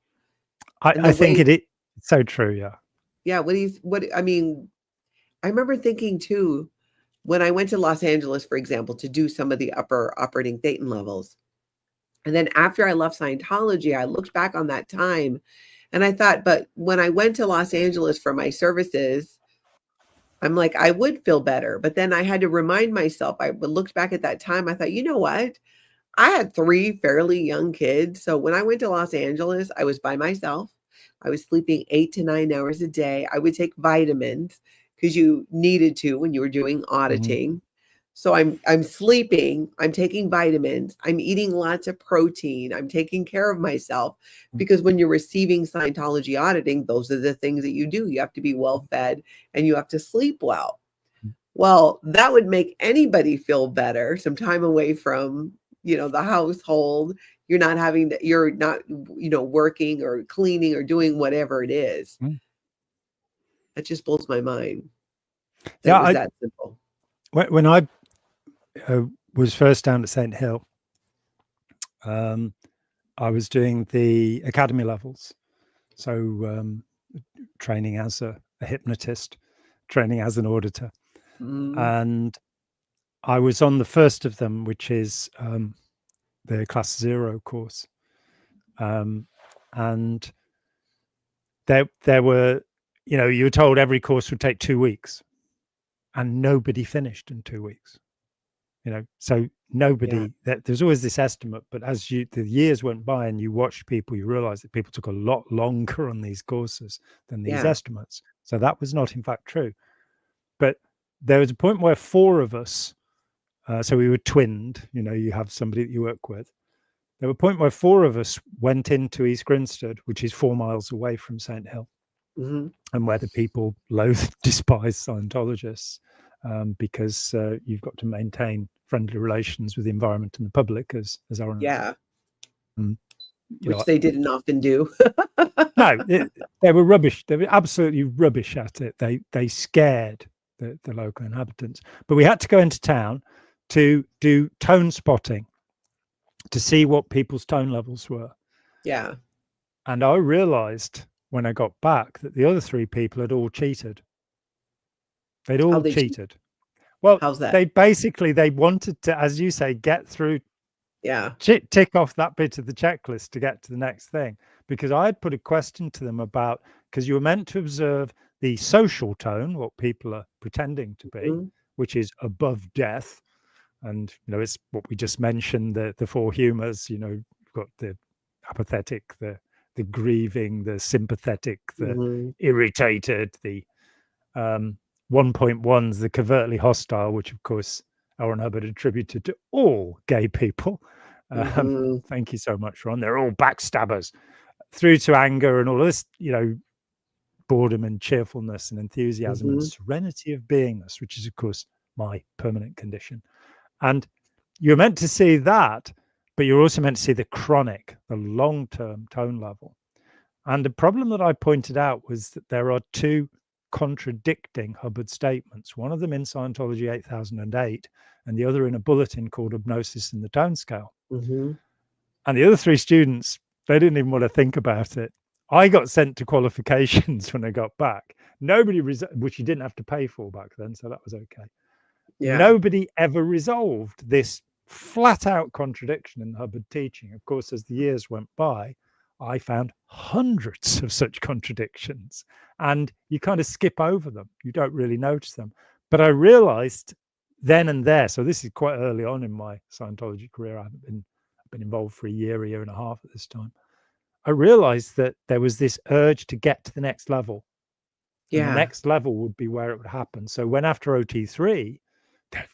I think it's so true. Yeah. Yeah. I remember thinking too, when I went to Los Angeles, for example, to do some of the upper operating Thetan levels. And then after I left Scientology, I looked back on that time and I thought, but when I went to Los Angeles for my services, I'm like, I would feel better. But then I had to remind myself, I looked back at that time, I thought, you know what? I had 3 fairly young kids. So when I went to Los Angeles, I was by myself. I was sleeping 8 to 9 hours a day. I would take vitamins because you needed to when you were doing auditing. So I'm sleeping, I'm taking vitamins, I'm eating lots of protein, I'm taking care of myself, because when you're receiving Scientology auditing, those are the things that you do. You have to be well fed and you have to sleep well. Well, that would make anybody feel better. Some time away from the household, you're not working or cleaning or doing whatever it is. That just blows my mind. That it was that simple. When I was first down at St. Hill, I was doing the academy levels. So training as a hypnotist, training as an auditor. And I was on the first of them, which is the Class 0 course. And there were, you were told every course would take 2 weeks, and nobody finished in 2 weeks. So nobody, there's always this estimate, but as the years went by and you watched people, you realize that people took a lot longer on these courses than these estimates. So that was not in fact true. But there was a point where 4 of us, so we were twinned, you have somebody that you work with. There was a point where 4 of us went into East Grinstead, which is 4 miles away from St. Hill, and where the people loathe, despise Scientologists, because you've got to maintain friendly relations with the environment and the public as our Yeah. you Which know, they didn't often do. no, they were rubbish. They were absolutely rubbish at it. They scared the local inhabitants. But we had to go into town to do tone spotting to see what people's tone levels were. Yeah. And I realized when I got back that the other 3 people had all cheated. They'd all cheated. Well, How's that? They wanted to, as you say, get through, Yeah. tick off that bit of the checklist to get to the next thing. Because I had put a question to them about, because you were meant to observe the social tone, what people are pretending to be, which is above death. And, you know, it's what we just mentioned, the 4 humors, you know, you've got the apathetic, the grieving, the sympathetic, the irritated, the 1.1s, the covertly hostile, which of course Aaron Hubbard attributed to all gay people. Thank you so much, Ron. They're all backstabbers, through to anger and all of this, you know, boredom and cheerfulness and enthusiasm and serenity of beingness, which is of course my permanent condition. And you're meant to see that, but you're also meant to see the chronic, the long-term tone level. And the problem that I pointed out was that there are 2 contradicting Hubbard statements, one of them in Scientology 8008 and the other in a bulletin called Hypnosis in the Tone Scale. And the other 3 students, they didn't even want to think about it. I got sent to qualifications when I got back. Nobody, which you didn't have to pay for back then, so that was okay. Yeah. Nobody ever resolved this flat out contradiction in the Hubbard teaching. Of course, as the years went by, I found hundreds of such contradictions, and you kind of skip over them. You don't really notice them. But I realized then and there, so this is quite early on in my Scientology career. I've been involved for a year and a half at this time. I realized that there was this urge to get to the next level. Yeah. And the next level would be where it would happen. So when after OT3,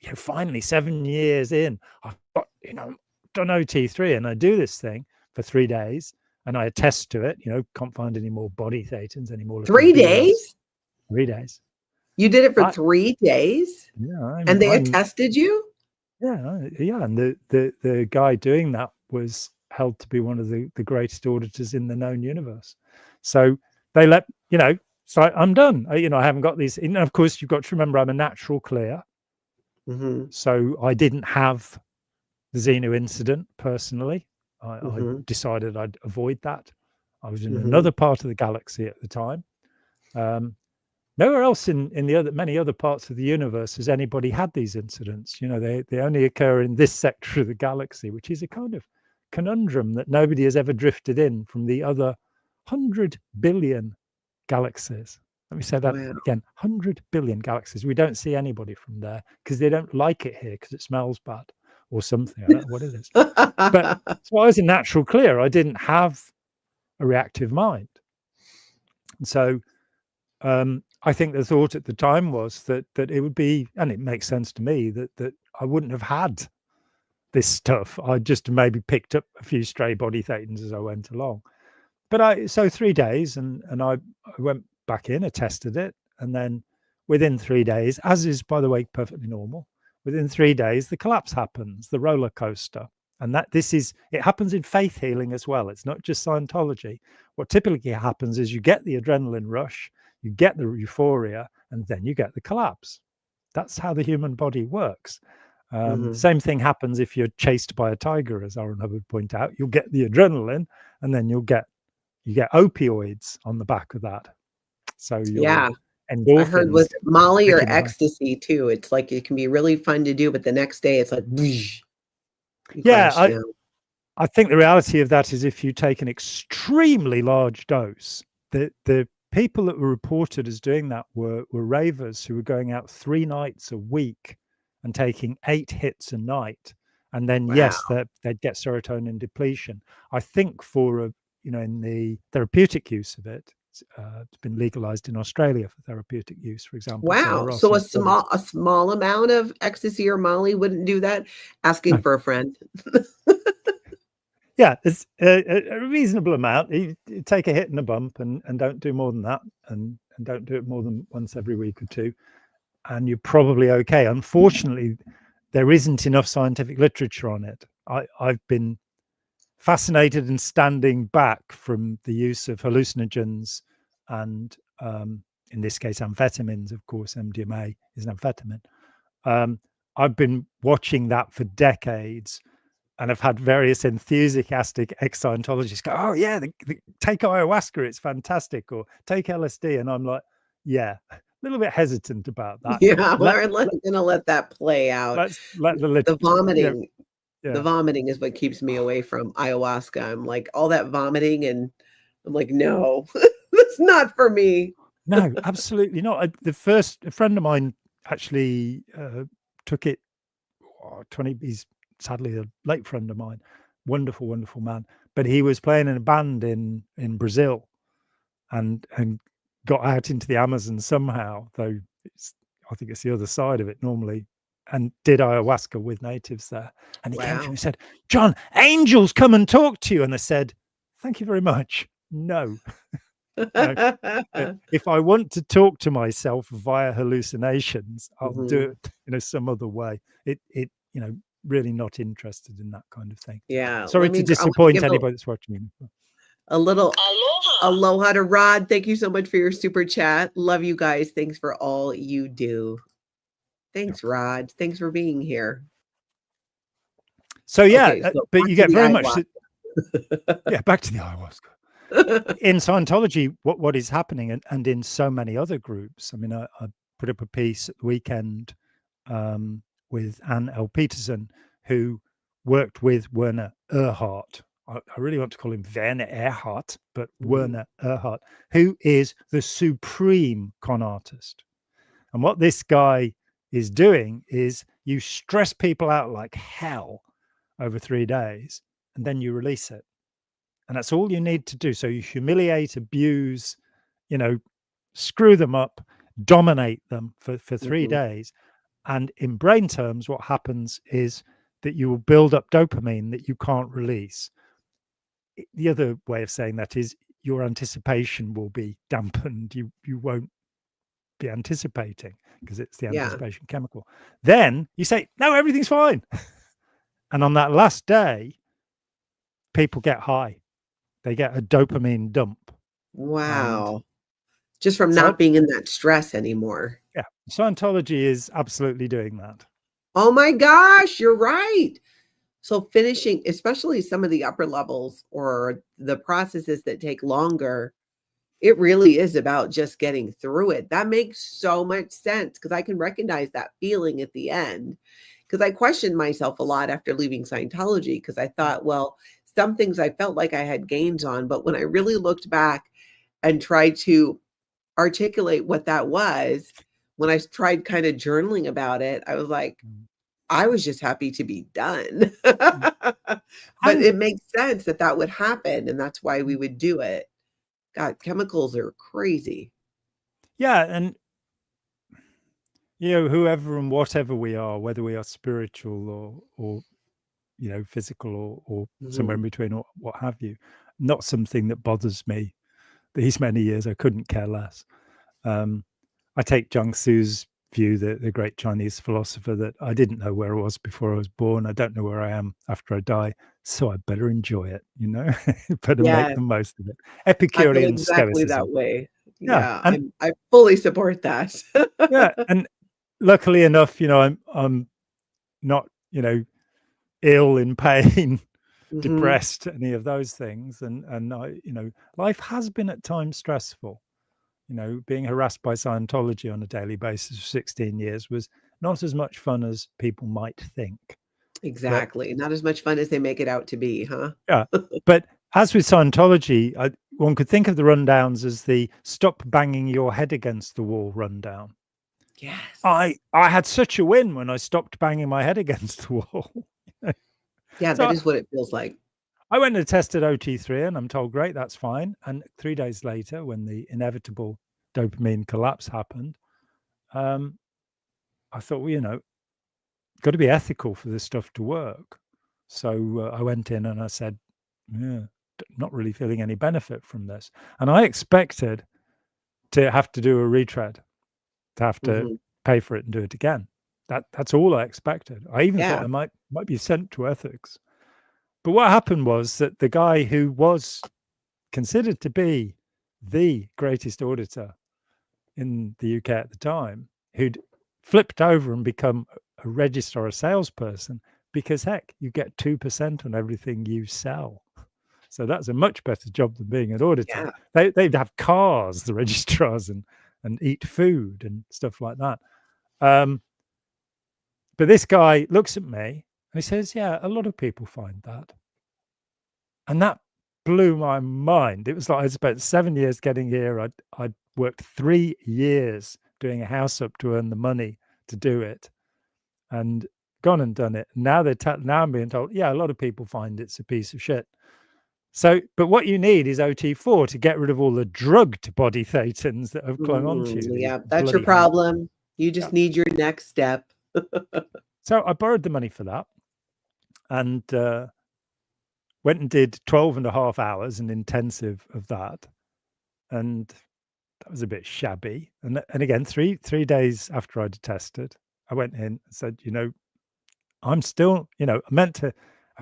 you know, finally 7 years in, I've got, you know, done OT3 and I do this thing for 3 days and I attest to it, you know, can't find any more body thetans anymore. 3 days? 3 days. You did it for 3 days? Yeah. And they attested you? Yeah. Yeah. And the guy doing that was held to be one of the greatest auditors in the known universe. So they let, you know, so I'm done. You know, I haven't got these. And of course, you've got to remember I'm a natural clear. So I didn't have the Xenu incident personally. I decided I'd avoid that. I was in another part of the galaxy at the time. Nowhere else in the many other parts of the universe has anybody had these incidents. You know, they only occur in this sector of the galaxy, which is a kind of conundrum that nobody has ever drifted in from the other 100 billion galaxies. Let me say that again, 100 billion galaxies. We don't see anybody from there because they don't like it here because it smells bad or something. I don't know what it is. But so I was a natural clear. I didn't have a reactive mind. And so I think the thought at the time was that it would be, and it makes sense to me, that I wouldn't have had this stuff. I just maybe picked up a few stray body thetans as I went along. But so 3 days and I went back in, I tested it. And then within 3 days, as is, by the way, perfectly normal, within 3 days, the collapse happens, the roller coaster. And it happens in faith healing as well. It's not just Scientology. What typically happens is you get the adrenaline rush, you get the euphoria, and then you get the collapse. That's how the human body works. Same thing happens if you're chased by a tiger, as Aaron Hubbard pointed out. You'll get the adrenaline, and then you get opioids on the back of that. So endorphins. I heard with Molly or ecstasy too. It's like it can be really fun to do, but the next day it's like, I think the reality of that is if you take an extremely large dose, the people that were reported as doing that were ravers who were going out 3 nights a week and taking 8 hits a night. And then, yes, they'd get serotonin depletion. I think in the therapeutic use of it, it's been legalized in Australia for therapeutic use, for example. Wow. So a small amount of ecstasy or Molly wouldn't do that? Asking for a friend. Yeah, it's a reasonable amount. You take a hit and a bump and don't do more than that. And don't do it more than once every week or two. And you're probably okay. Unfortunately, there isn't enough scientific literature on it. I've been fascinated and standing back from the use of hallucinogens and in this case amphetamines. Of course, MDMA is an amphetamine. I've been watching that for decades, and I've had various enthusiastic ex-Scientologists go, oh yeah, take ayahuasca, it's fantastic, or take LSD, and I'm like, yeah, a little bit hesitant about that. Yeah, we're gonna let that play out. Let's let The vomiting. Yeah. The vomiting is what keeps me away from ayahuasca. I'm like, all that vomiting, and I'm like, no, that's not for me. No, absolutely not. A friend of mine actually took it 20, he's sadly a late friend of mine, wonderful, wonderful man, but he was playing in a band in Brazil and got out into the Amazon somehow, though I think it's the other side of it normally, and did ayahuasca with natives there. And he came to me and said, Jon, angels come and talk to you. And I said, thank you very much. No. No. If I want to talk to myself via hallucinations, I'll do it some other way. It really not interested in that kind of thing. Yeah. Sorry to disappoint anybody that's watching. A little aloha to Rod. Thank you so much for your super chat. Love you guys. Thanks for all you do. Thanks, Rod. Thanks for being here. So yeah, but you get very much. Yeah, back to the ayahuasca. In Scientology, what is happening, and in so many other groups. I mean, I put up a piece at the weekend with Anne L. Peterson, who worked with Werner Erhard. I really want to call him Werner Erhard, but Werner Erhard, who is the supreme con artist. And what this guy is doing is you stress people out like hell over 3 days, and then you release it. And that's all you need to do. So you humiliate, abuse, screw them up, dominate them for 3 days. And in brain terms, what happens is that you will build up dopamine that you can't release. The other way of saying that is your anticipation will be dampened. You won't be anticipating because it's the anticipation chemical. Then you say, no, everything's fine. And on that last day, people get high. They get a dopamine dump. Wow. Just from not being in that stress anymore. Yeah. Scientology is absolutely doing that. Oh my gosh, you're right. So finishing, especially some of the upper levels or the processes that take longer, it really is about just getting through it. That makes so much sense because I can recognize that feeling at the end. Because I questioned myself a lot after leaving Scientology because I thought, well, some things I felt like I had gains on, but when I really looked back and tried to articulate what that was, when I tried kind of journaling about it, I was like, I was just happy to be done. But it makes sense that would happen, and that's why we would do it. God, chemicals are crazy. Yeah, and whoever and whatever we are, whether we are spiritual or physical or somewhere in between or what have you, not something that bothers me these many years. I couldn't care less. I take Zhang Su's view, the great Chinese philosopher, that I didn't know where I was before I was born. I don't know where I am after I die. So I better enjoy it, better make the most of it. Epicurean I feel exactly stoicism. That way. Yeah. And I fully support that. Yeah. And luckily enough, I'm not, ill, in pain, depressed, any of those things. And I, life has been at times stressful. Being harassed by Scientology on a daily basis for 16 years was not as much fun as people might think. Exactly. Not as much fun as they make it out to be, huh? Yeah. But as with Scientology, one could think of the rundowns as the stop banging your head against the wall rundown. Yes. I had such a win when I stopped banging my head against the wall. Yeah, that is what it feels like. I went and tested OT3 and I'm told, great, that's fine. And 3 days later, when the inevitable dopamine collapse happened, I thought, well, got to be ethical for this stuff to work. So I went in and I said, yeah, not really feeling any benefit from this. And I expected to have to do a retread, to have to pay for it and do it again. That's all I expected. I even thought I might be sent to ethics. But what happened was that the guy who was considered to be the greatest auditor in the UK at the time, who'd flipped over and become a registrar or a salesperson, because heck, you get 2% on everything you sell. So that's a much better job than being an auditor. They'd have cars, the registrars, and eat food and stuff like that. But this guy looks at me and he says, yeah, a lot of people find that. And that blew my mind. It was like I spent 7 years getting here. I'd worked 3 years doing a house up to earn the money to do it, and gone and done it. Now now I'm being told, yeah, a lot of people find it's a piece of shit. So, but what you need is OT4 to get rid of all the drugged body thetans that have clung onto you. Yeah, that's your problem. You just need your next step. So I borrowed the money for that, and went and did 12.5 hours, an intensive of that. And that was a bit shabby. And again, three days after I'd tested, I went in and said, I'm still, I meant to,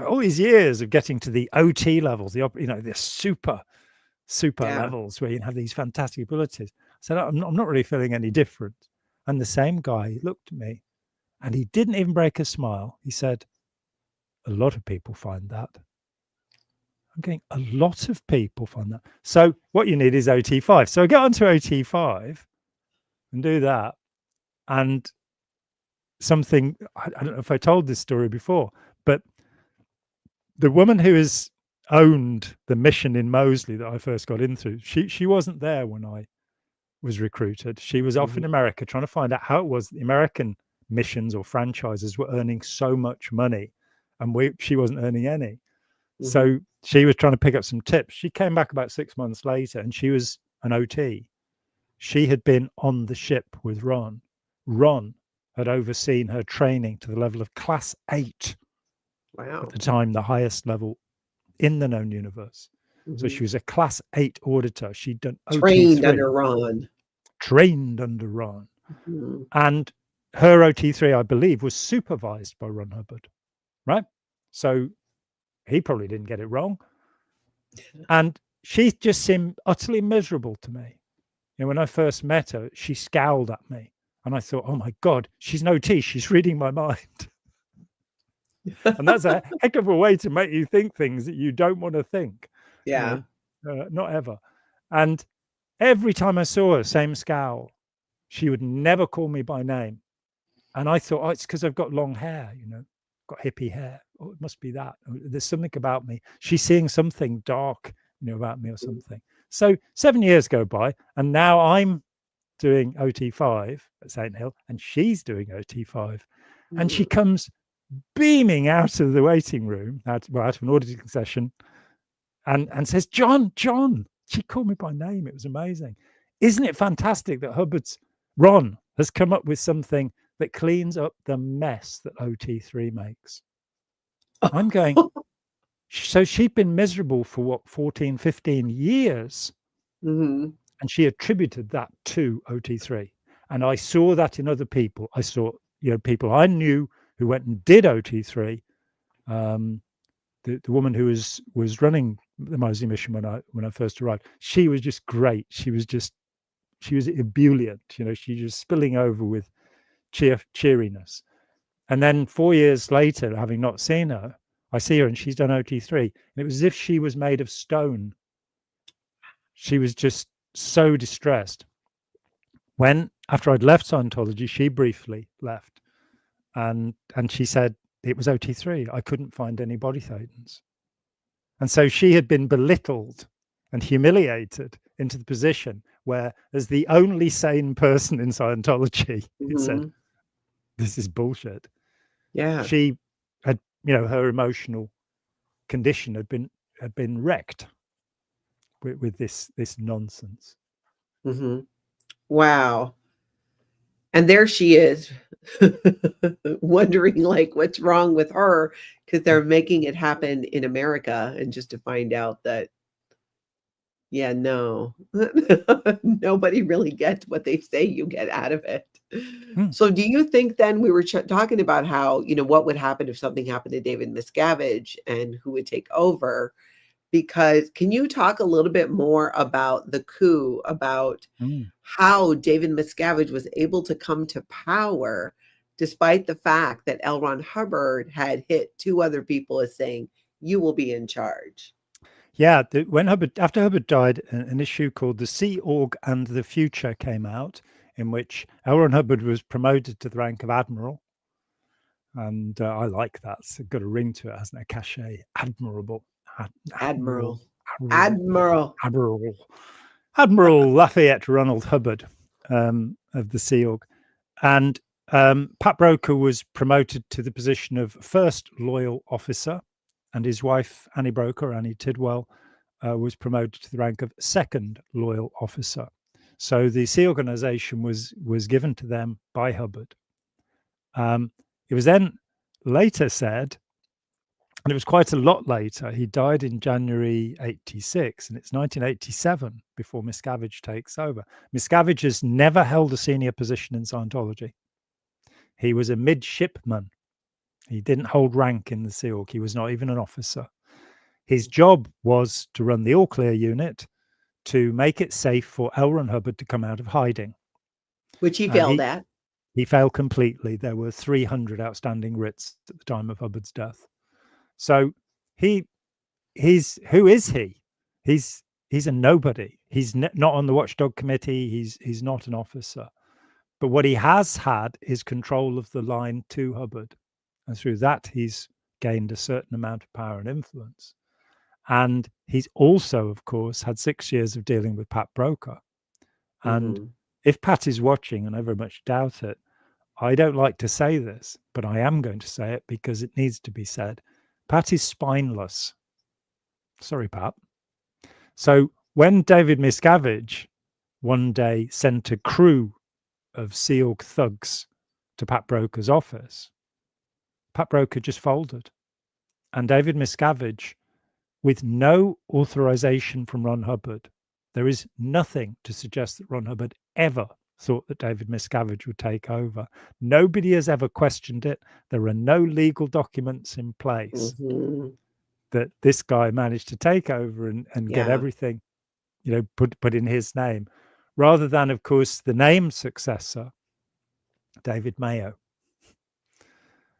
all these years of getting to the OT levels, the super levels where you have these fantastic abilities. I said, I'm not really feeling any different. And the same guy looked at me and he didn't even break a smile. He said, a lot of people find that. I'm going, a lot of people find that. So what you need is OT5. So I get onto OT5 and do that. And something, I don't know if I told this story before, but the woman who has owned the mission in Moseley that I first got into, she wasn't there when I was recruited. She was off in America trying to find out how it was the American missions or franchises were earning so much money, and she wasn't earning any. So she was trying to pick up some tips. She came back about 6 months later and she was an OT. She had been on the ship with Ron. Ron had overseen her training to the level of Class 8. Wow. At the time, the highest level in the known universe. So she was a Class 8 auditor. She'd done trained OT3. under Ron. Trained under Ron. And her OT3, I believe, was supervised by Ron Hubbard, right? So he probably didn't get it wrong. And she just seemed utterly miserable to me. When I first met her, she scowled at me. And I thought, oh my God, she's an OT. She's reading my mind. And that's a heck of a way to make you think things that you don't want to think. Yeah. Not ever. And every time I saw her, same scowl. She would never call me by name. And I thought, oh, it's because I've got long hair, got hippie hair. Oh, it must be that. There's something about me. She's seeing something dark, about me or something. So 7 years go by, and now I'm doing OT5 at St. Hill, and she's doing OT5. And she comes beaming out of the waiting room, out of an auditing session, and says, John, she called me by name. It was amazing. Isn't it fantastic that Ron has come up with something that cleans up the mess that OT3 makes? I'm going, so she'd been miserable for 14, 15 years. And she attributed that to OT3. And I saw that in other people. I saw, people I knew who went and did OT3. The woman who was running the Moseley mission when I first arrived, she was just great. She was ebullient. She was just spilling over with cheeriness. And then 4 years later, having not seen her, I see her and she's done OT3. And it was as if she was made of stone. She was just so distressed. After I'd left Scientology, she briefly left. And she said it was OT3. I couldn't find any body thetans. And so she had been belittled and humiliated into the position where, as the only sane person in Scientology, it said, this is bullshit. Yeah. She had, her emotional condition had been wrecked with this nonsense. Wow. And there she is wondering what's wrong with her, because they're making it happen in America, and just to find out that, no, nobody really gets what they say you get out of it. Hmm. So do you think then we were talking about how, what would happen if something happened to David Miscavige and who would take over? Because can you talk a little bit more about the coup, about Mm. how David Miscavige was able to come to power despite the fact that L. Ron Hubbard had hit two other people as saying, you will be in charge? Yeah, after Hubbard died, an issue called The Sea Org and the Future came out, in which L. Ron Hubbard was promoted to the rank of admiral. And I like that. It's got a ring to it, hasn't it? A cachet. Admirable. Admiral. Admiral. Admiral Lafayette Ronald Hubbard of the Sea Org. And Pat Broeker was promoted to the position of first loyal officer, and his wife, Annie Broeker, Annie Tidwell, was promoted to the rank of second loyal officer. So the Sea Organization was given to them by Hubbard. It was then later said, and it was quite a lot later, he died in January 86, and it's 1987 before Miscavige takes over. Miscavige has never held a senior position in Scientology. He was a midshipman. He didn't hold rank in the Sea Org. He was not even an officer. His job was to run the All Clear unit to make it safe for L. Ron Hubbard to come out of hiding. Which he failed at. He failed completely. There were 300 outstanding writs at the time of Hubbard's death. So who is he? He's a nobody. He's not on the Watchdog Committee. He's not an officer. But what he has had is control of the line to Hubbard. And through that, he's gained a certain amount of power and influence. And he's also, of course, had 6 years of dealing with Pat Broeker. And if Pat is watching, and I very much doubt it, I don't like to say this, but I am going to say it because it needs to be said. Pat is spineless. Sorry, Pat. So when David Miscavige one day sent a crew of Sea Org thugs to Pat Broeker's office, Pat Broeker just folded. And David Miscavige, with no authorization from Ron Hubbard, there is nothing to suggest that Ron Hubbard ever thought that David Miscavige would take over. Nobody has ever questioned it. There are no legal documents in place that this guy managed to take over and get everything, put in his name, rather than, of course, the named successor, David Mayo,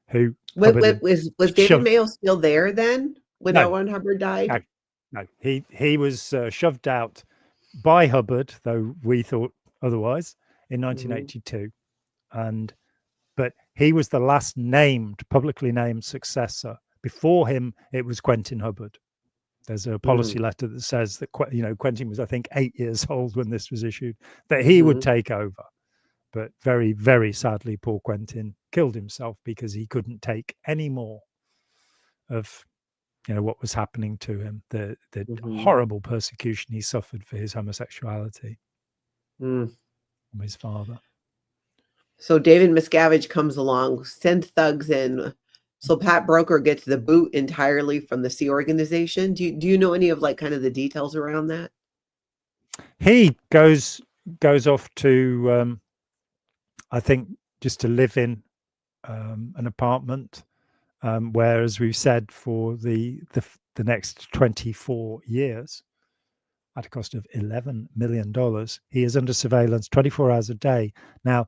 who was David Mayo still there then when L. Ron Hubbard died? No, he was shoved out by Hubbard, though we thought otherwise, in 1982, but he was the last publicly named successor. Before him, it was Quentin Hubbard. There's a policy letter that says that Quentin was, I think, 8 years old when this was issued, that he would take over. But very, very sadly, poor Quentin killed himself because he couldn't take any more of what was happening to him, the horrible persecution he suffered for his homosexuality from his father. So David Miscavige comes along, sends thugs in. So Pat Broeker gets the boot entirely from the Sea Organization. Do you know any of kind of the details around that? He goes off to I think just to live in an apartment where, as we've said, for the next 24 years, at a cost of $11 million, he is under surveillance 24 hours a day. Now,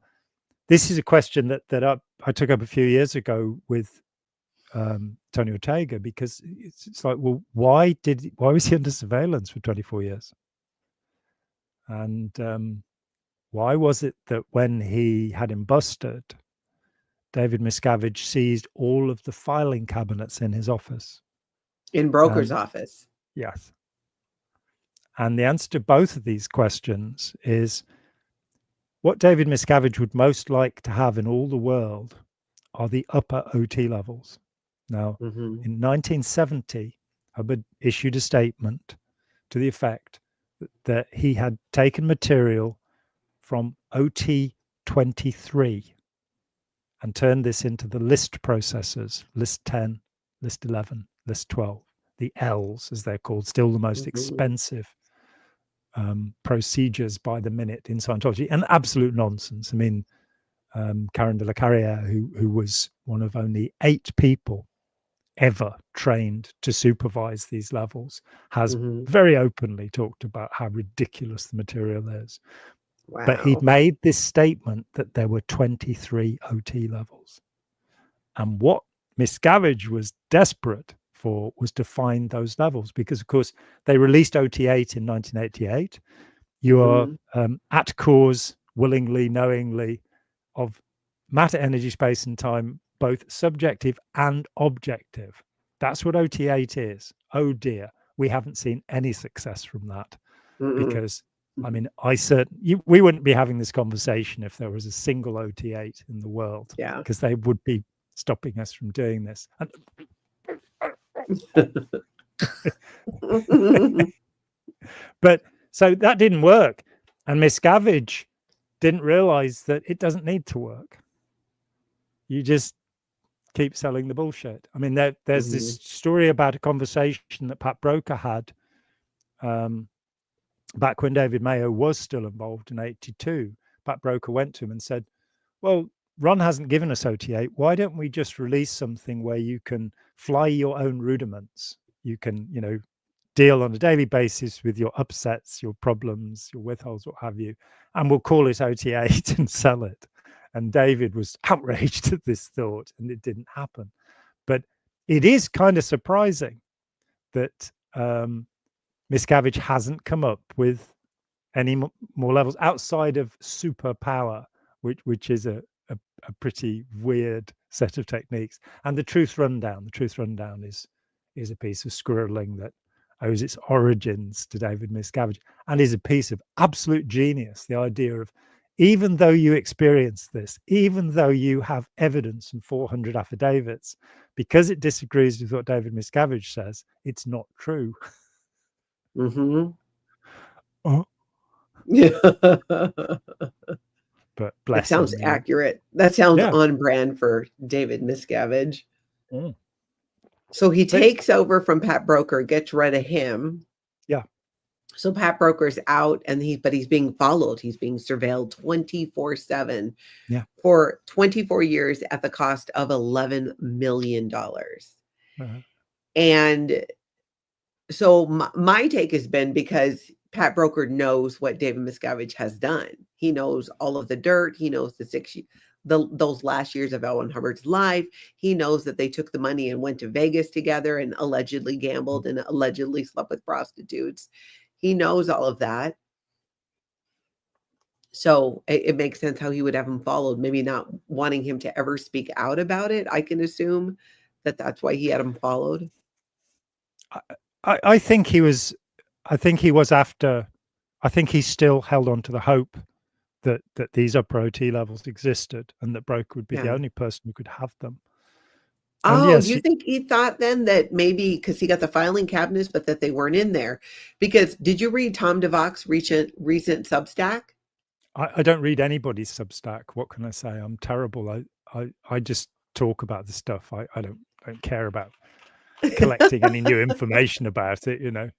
this is a question that I took up a few years ago with Tony Ortega, because it's like, well, why was he under surveillance for 24 years? And why was it that when he had him busted, David Miscavige seized all of the filing cabinets in his office? In Broeker's office? Yes. And the answer to both of these questions is what David Miscavige would most like to have in all the world are the upper OT levels. Now, in 1970, Hubbard issued a statement to the effect that he had taken material from OT 23 and turned this into the list processors, list 10, list 11, list 12, the Ls, as they're called, still the most expensive procedures by the minute in Scientology, and absolute nonsense. I mean, Karen de la Carrière, who was one of only 8 people ever trained to supervise these levels, has very openly talked about how ridiculous the material is. Wow. But he'd made this statement that there were 23 OT levels. And what Miscavige was desperate for was to find those levels, because, of course, they released OT8 in 1988. You are at cause, willingly, knowingly, of matter, energy, space, and time, both subjective and objective. That's what OT8 is. Oh dear, we haven't seen any success from that. Because, I mean, we wouldn't be having this conversation if there was a single OT8 in the world. Yeah. Because they would be stopping us from doing this. But so that didn't work. And Miscavige didn't realize that it doesn't need to work. You just keep selling the bullshit. I mean, there's this story about a conversation that Pat Broeker had back when David Mayo was still involved in 82. Pat Broeker went to him and said, well, Ron hasn't given us OT8. Why don't we just release something where you can fly your own rudiments? You can, deal on a daily basis with your upsets, your problems, your withholds, what have you, and we'll call it OT8 and sell it. And David was outraged at this thought, and it didn't happen. But it is kind of surprising that Miscavige hasn't come up with any more levels outside of superpower, which is a pretty weird set of techniques. And the truth rundown is a piece of squirreling that owes its origins to David Miscavige and is a piece of absolute genius. The idea of, even though you experience this, even though you have evidence and 400 affidavits, because it disagrees with what David Miscavige says, it's not true. Oh. Yeah. But bless That sounds him, accurate. That sounds on brand for David Miscavige. So he takes over from Pat Broeker, gets rid of him. Yeah. So Pat Broeker's out, but he's being followed. He's being surveilled 24/7 for 24 years at the cost of $11 million. And so my take has been, because Pat Broeker knows what David Miscavige has done. He knows all of the dirt. He knows those last years of L. Ron Hubbard's life. He knows that they took the money and went to Vegas together and allegedly gambled and allegedly slept with prostitutes. He knows all of that. So it makes sense how he would have him followed, maybe not wanting him to ever speak out about it. I can assume that that's why he had him followed. I think he still held on to the hope that these upper OT levels existed, and that Broeker would be the only person who could have them. Oh, yes, you think he thought then that maybe because he got the filing cabinets, but that they weren't in there? Because did you read Tom DeVocht's recent Substack? I don't read anybody's Substack. What can I say? I'm terrible. I just talk about the stuff. I don't care about collecting any new information about it,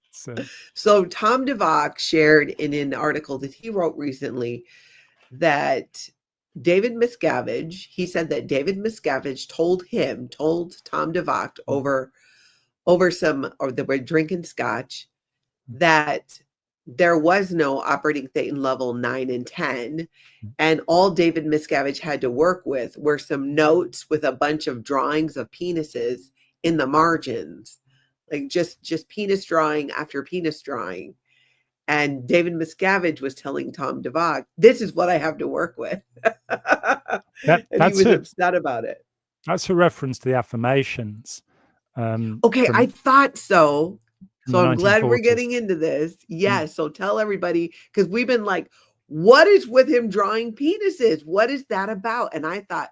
So Tom DeVocht shared in an article that he wrote recently that David Miscavige, he said that David Miscavige told Tom DeVocht over they were drinking scotch, that there was no operating Thetan level 9 and 10. And all David Miscavige had to work with were some notes with a bunch of drawings of penises in the margins, like just penis drawing after penis drawing. And David Miscavige was telling Tom DeVocht, this is what I have to work with. And he was upset about it. That's a reference to the affirmations. Okay, I thought so. So I'm glad we're 1940s. getting into this. Yes. So tell everybody, because we've been like, what is with him drawing penises? What is that about? And I thought,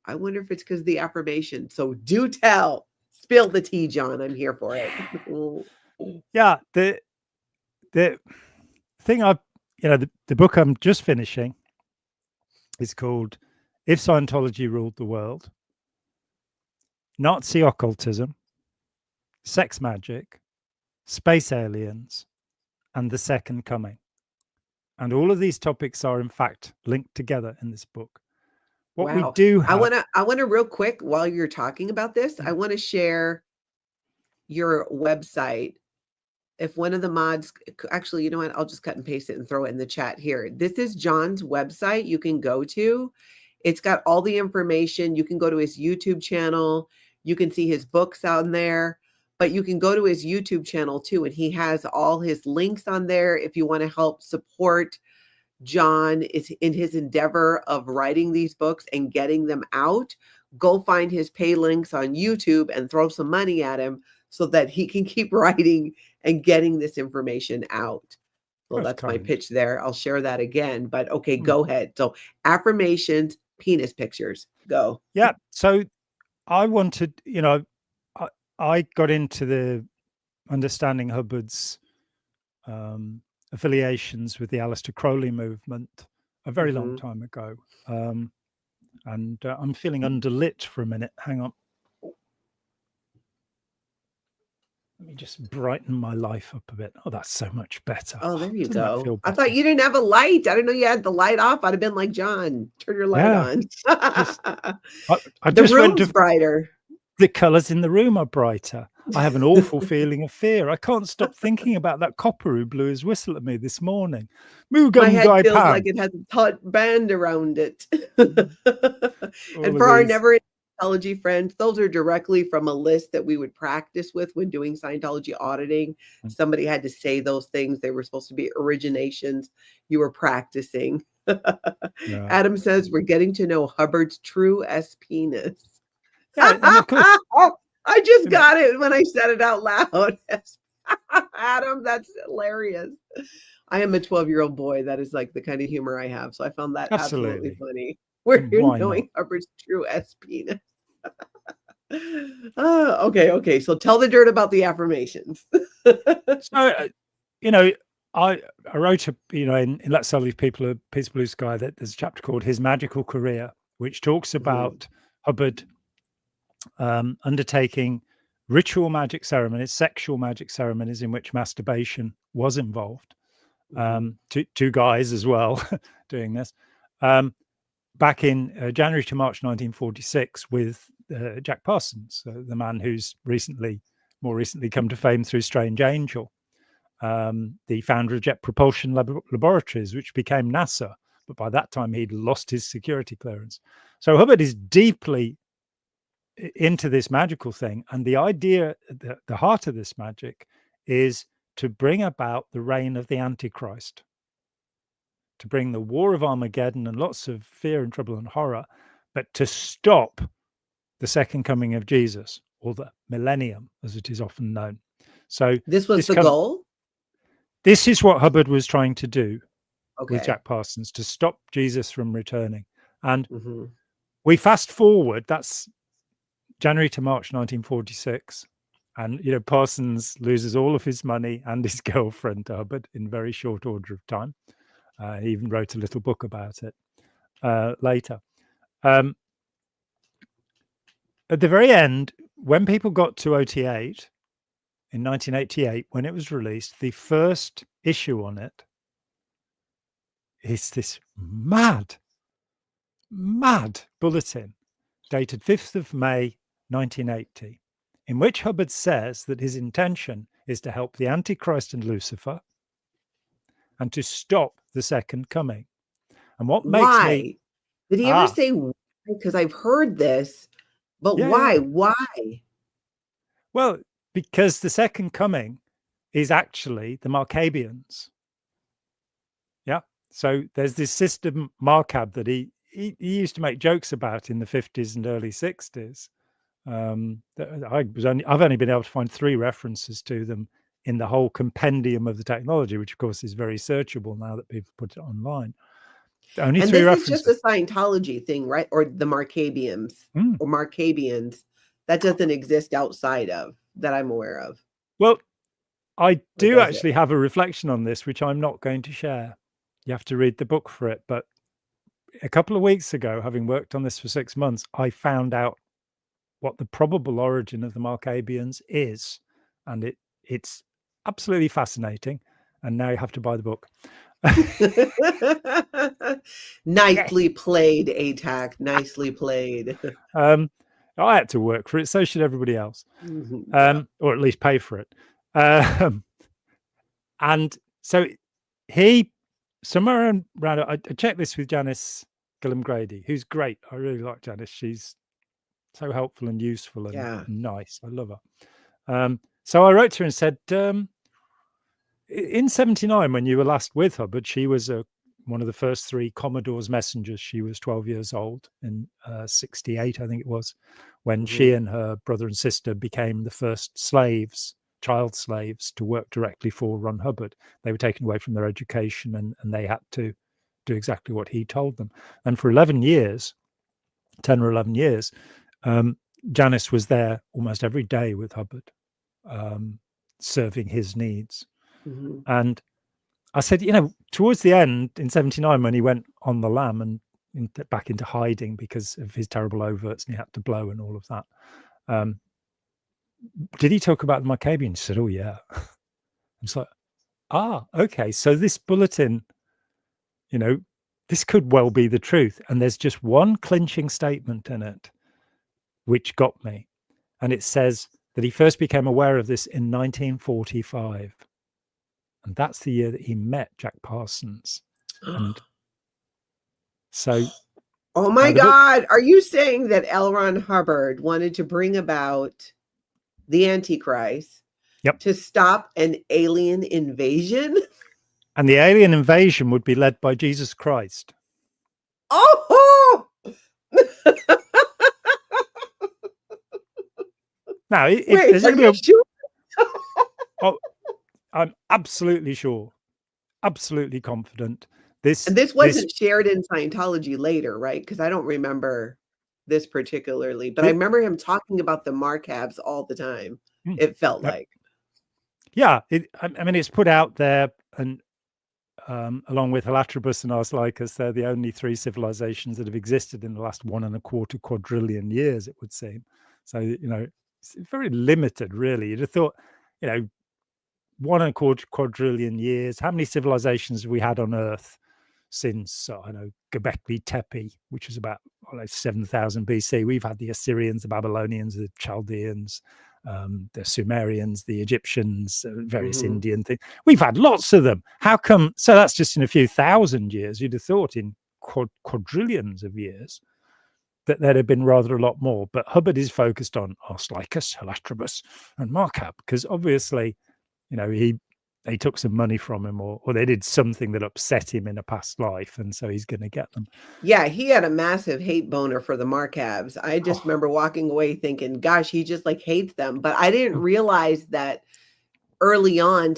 I wonder if it's because of the affirmation. So do tell. Spill the tea, John. I'm here for it. Yeah. The thing the book I'm just finishing is called If Scientology Ruled the World: Nazi Occultism, Sex Magic, Space Aliens, and the Second Coming. And all of these topics are in fact linked together in this book. What we Wow. do I have, want to real quick while you're talking about this, I want to share your website. If one of the mods, actually, you know what? I'll just cut and paste it and throw it in the chat here. This is Jon's website you can go to. It's got all the information. You can go to his YouTube channel. You can see his books on there, but you can go to his YouTube channel too. And he has all his links on there. If you want to help support Jon is in his endeavor of writing these books and getting them out, go find his pay links on YouTube and throw some money at him so that he can keep writing and getting this information out. So that's my pitch there. I'll share that again, but okay, go ahead. So affirmations, penis pictures, go. Yeah. So I wanted, I got into the understanding Hubbard's affiliations with the Aleister Crowley movement a very long time ago. And I'm feeling underlit for a minute. Hang on. Let me just brighten my life up a bit. Oh, that's so much better. Oh, there you Doesn't that go. feel I better? thought you didn't have a light. I didn't know you had the light off. I'd have been like, Jon, turn your light on. I The just went room's brighter. The colors in the room are brighter. I have an awful feeling of fear. I can't stop thinking about that copper who blew his whistle at me this morning. My head Mugun feels Pam. like it has a taut band around it. And for our never Scientology friends, those are directly from a list that we would practice with when doing Scientology auditing. Somebody had to say those things. They were supposed to be originations. You were practicing. Yeah. Adam says we're getting to know Hubbard's true S penis. Yeah, and of course, I just got it when I said it out loud. Adam, that's hilarious. I am a 12-year-old boy. That is like the kind of humor I have. So I found that absolutely funny. Where you're knowing Hubbard's true S penis. Okay. So tell the dirt about the affirmations. So, I wrote in Let's Sell These People a Piece of Blue Sky that there's a chapter called His Magical Career, which talks about Hubbard undertaking ritual magic ceremonies, sexual magic ceremonies in which masturbation was involved. Two guys as well doing this. Back in January to March 1946 with Jack Parsons, the man who's more recently come to fame through Strange Angel, the founder of Jet Propulsion Laboratories, which became NASA. But by that time, he'd lost his security clearance. So Hubbard is deeply into this magical thing. And the idea, the heart of this magic is to bring about the reign of the Antichrist, to bring the war of Armageddon and lots of fear and trouble and horror, but to stop the second coming of Jesus, or the millennium, as it is often known. So this was the goal? This is what Hubbard was trying to do with Jack Parsons, to stop Jesus from returning. And we fast forward, that's January to March 1946. And, Parsons loses all of his money and his girlfriend to Hubbard in very short order of time. He even wrote a little book about it later. At the very end, when people got to OT8 in 1988, when it was released, the first issue on it is this mad bulletin dated 5th of May, 1980, in which Hubbard says that his intention is to help the Antichrist and Lucifer and to stop the second coming. And what makes me... Did he ever say why? Because I've heard this, but why? Why? Well, because the second coming is actually the Marabians. Yeah. So there's this system Markab that he used to make jokes about in the 50s and early 60s. I've only been able to find 3 references to them in the whole compendium of the technology, which of course is very searchable now that people put it online. Only and 3 this references. is just a Scientology thing, right? Or the Marabians or Marabians. That doesn't exist outside of, that I'm aware of. Well, I do actually have a reflection on this, which I'm not going to share. You have to read the book for it. But a couple of weeks ago, having worked on this for 6 months, I found out what the probable origin of the Marabians is. And it's absolutely fascinating. And now you have to buy the book. Nicely played, Atack. Nicely played. I had to work for it, so should everybody else, or at least pay for it. And so he, somewhere around, I checked this with Janice Gillum-Grady, who's great. I really like Janice. She's so helpful and useful and nice. I love her. So I wrote to her and said, in 79, when you were last with her, but she was one of the first 3 Commodore's messengers. She was 12 years old in 68, I think it was, when she and her brother and sister became the first slaves, child slaves, to work directly for Ron Hubbard. They were taken away from their education and they had to do exactly what he told them. And for 11 years, 10 or 11 years, Janice was there almost every day with Hubbard, serving his needs. And I said, towards the end in 79, when he went on the lam and back into hiding because of his terrible overts and he had to blow and all of that, did he talk about the Marabians? She said, oh, yeah. I was like, okay. So this bulletin, this could well be the truth. And there's just one clinching statement in it, which got me. And it says that he first became aware of this in 1945. And that's the year that he met Jack Parsons. And so... Oh my God. Are you saying that L. Ron Hubbard wanted to bring about the Antichrist to stop an alien invasion? And the alien invasion would be led by Jesus Christ. Oh! Now, if there's going to be sure? I'm absolutely sure, absolutely confident. And this wasn't shared in Scientology later, right? Because I don't remember this particularly, but I remember him talking about the Marcabs all the time. It felt like. Yeah, I mean, it's put out there, and along with Halatribus and Ars Laicus, they're the only 3 civilizations that have existed in the last 1.25 quadrillion years, it would seem. So, it's very limited, really. You'd have thought, 1.25 quadrillion years. How many civilizations have we had on Earth since, Göbekli Tepe, which was about 7,000 BC? We've had the Assyrians, the Babylonians, the Chaldeans, the Sumerians, the Egyptians, various Indian things. We've had lots of them. How come? So that's just in a few thousand years. You'd have thought in quadrillions of years that there'd have been rather a lot more. But Hubbard is focused on Ars Laicus, Halatribus, and Markab, because obviously, they took some money from him, or they did something that upset him in a past life, and so he's going to get them. Yeah, he had a massive hate boner for the Marcabs. I just remember walking away thinking, gosh, he just hates them. But I didn't realize that early on,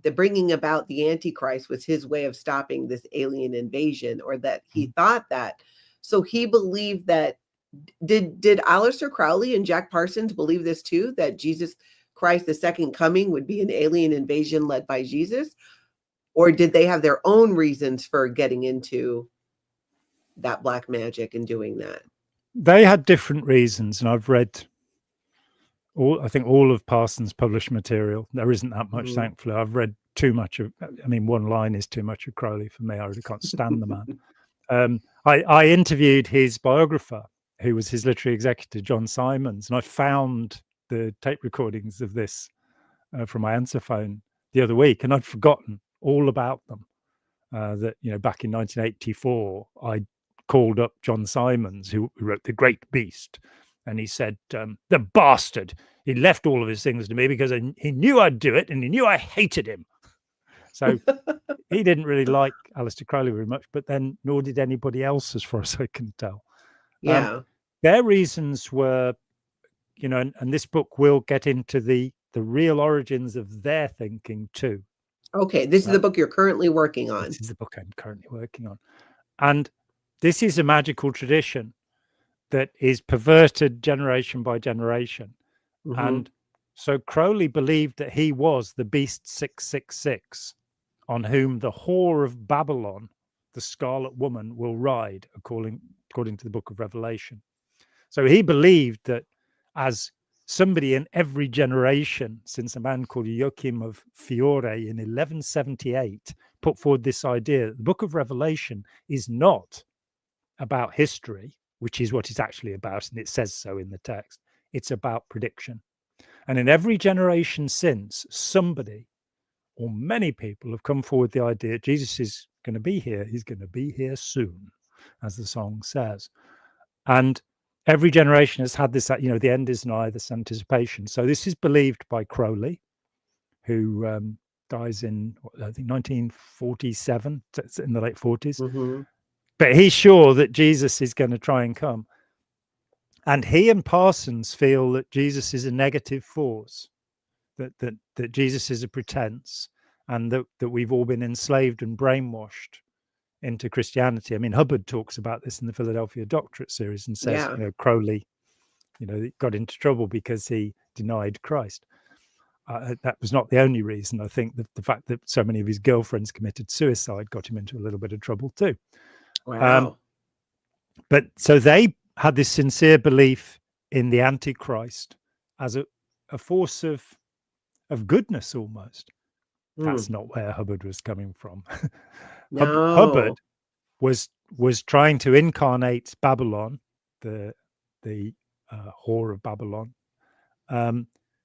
the bringing about the Antichrist was his way of stopping this alien invasion, or that he thought that. So he believed that. Did Aleister Crowley and Jack Parsons believe this too, that Jesus Christ, the second coming, would be an alien invasion led by Jesus? Or did they have their own reasons for getting into that black magic and doing that? They had different reasons, and I've read I think all of Parsons' published material. There isn't that much, thankfully. I've read too much of, one line is too much of Crowley for me. I really can't stand the man. I interviewed his biographer, who was his literary executor, John Simons, and I found the tape recordings of this from my answer phone the other week, and I'd forgotten all about them. That back in 1984, I called up John Simons, who wrote The Great Beast, and he said, "The bastard! He left all of his things to me because he knew I'd do it, and he knew I hated him." So he didn't really like Aleister Crowley very much, but then nor did anybody else, as far as I can tell. Yeah, their reasons were. And this book will get into the real origins of their thinking too. Okay, this is the book you're currently working on. This is the book I'm currently working on. And this is a magical tradition that is perverted generation by generation. And so Crowley believed that he was the beast 666, on whom the whore of Babylon, the Scarlet Woman, will ride, according to the book of Revelation. So he believed that as somebody in every generation, since a man called Joachim of Fiore in 1178 put forward this idea that the book of Revelation is not about history, which is what it's actually about, and it says so in the text. It's about prediction. And in every generation since, somebody or many people have come forward with the idea Jesus is going to be here. He's going to be here soon, as the song says. And every generation has had this, the end is nigh, this anticipation. So this is believed by Crowley, who dies in, I think, 1947, it's in the late 40s. Mm-hmm. But he's sure that Jesus is going to try and come. And he and Parsons feel that Jesus is a negative force, that Jesus is a pretense, and that we've all been enslaved and brainwashed into Christianity. I mean, Hubbard talks about this in the Philadelphia Doctorate series and says, Crowley, got into trouble because he denied Christ. That was not the only reason. I think that the fact that so many of his girlfriends committed suicide got him into a little bit of trouble too. Wow. But so they had this sincere belief in the Antichrist as a force of goodness almost. That's not where Hubbard was coming from. No. Hubbard was trying to incarnate Babylon, the whore of Babylon,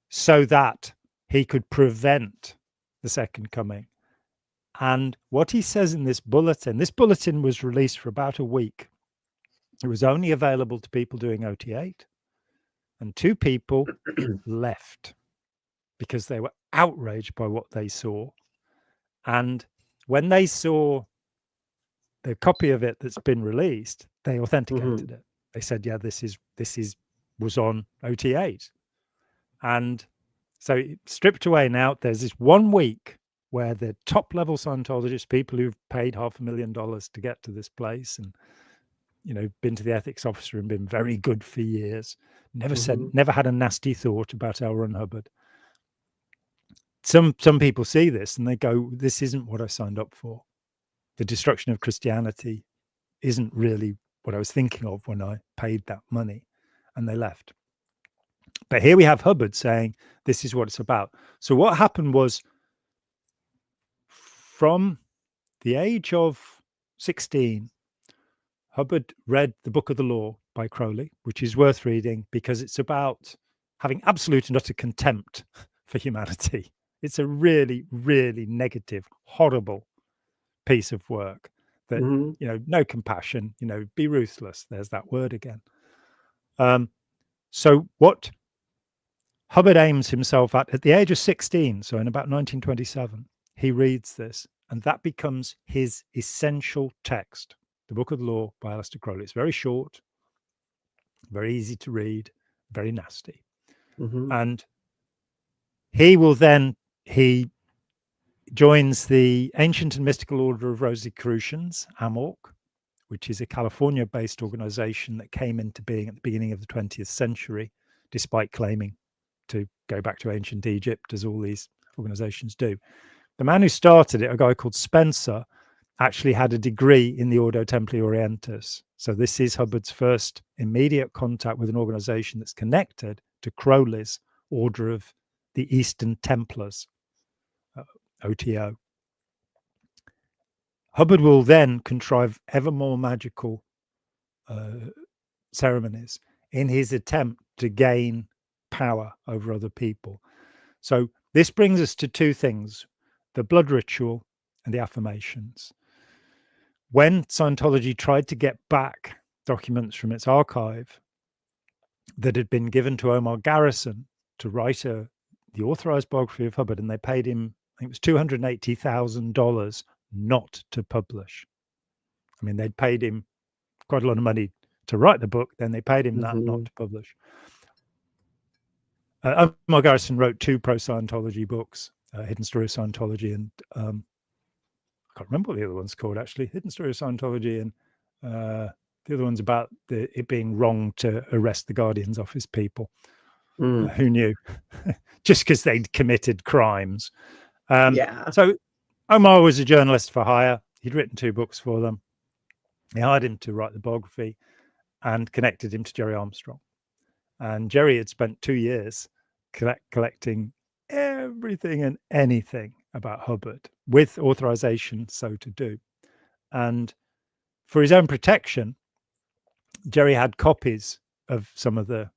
so that he could prevent the second coming. And what he says in this bulletin was released for about a week. It was only available to people doing OT8, and 2 people left because they were outraged by what they saw. And when they saw the copy of it that's been released, they authenticated it. They said, yeah, this was on OT8. And so stripped away now, there's this 1 week where the top level Scientologists, people who've paid $500,000 to get to this place and, been to the ethics officer and been very good for years, never had a nasty thought about L. Ron Hubbard. Some people see this and they go, this isn't what I signed up for. The destruction of Christianity isn't really what I was thinking of when I paid that money, and they left. But here we have Hubbard saying, this is what it's about. So what happened was, from the age of 16, Hubbard read the Book of the Law by Crowley, which is worth reading because it's about having absolute and utter contempt for humanity. It's a really, really negative, horrible piece of work that, no compassion, be ruthless. There's that word again. So what Hubbard aims himself at the age of 16, so in about 1927, he reads this, and that becomes his essential text, the Book of the Law by Aleister Crowley. It's very short, very easy to read, very nasty. And he joins the Ancient and Mystical Order of Rosicrucians, AMORC, which is a California-based organization that came into being at the beginning of the 20th century, despite claiming to go back to ancient Egypt, as all these organizations do. The man who started it, a guy called Spencer, actually had a degree in the Ordo Templi Orientis. So this is Hubbard's first immediate contact with an organization that's connected to Crowley's Order of the Eastern Templars, OTO. Hubbard will then contrive ever more magical ceremonies in his attempt to gain power over other people. So this brings us to 2 things, the blood ritual and the affirmations. When Scientology tried to get back documents from its archive that had been given to Omar Garrison to write the authorized biography of Hubbard, and they paid him, I think it was $280,000 not to publish. I mean, they'd paid him quite a lot of money to write the book, then they paid him that not to publish. Omar Garrison wrote 2 pro-Scientology books, Hidden Story of Scientology and I can't remember what the other one's called, actually. Hidden Story of Scientology, and the other one's about it being wrong to arrest the Guardian's office people. Who knew? Just because they'd committed crimes. So Omar was a journalist for hire. He'd written 2 books for them. They hired him to write the biography and connected him to Jerry Armstrong. And Jerry had spent 2 years collecting everything and anything about Hubbard with authorization so to do. And for his own protection, Jerry had copies of some of the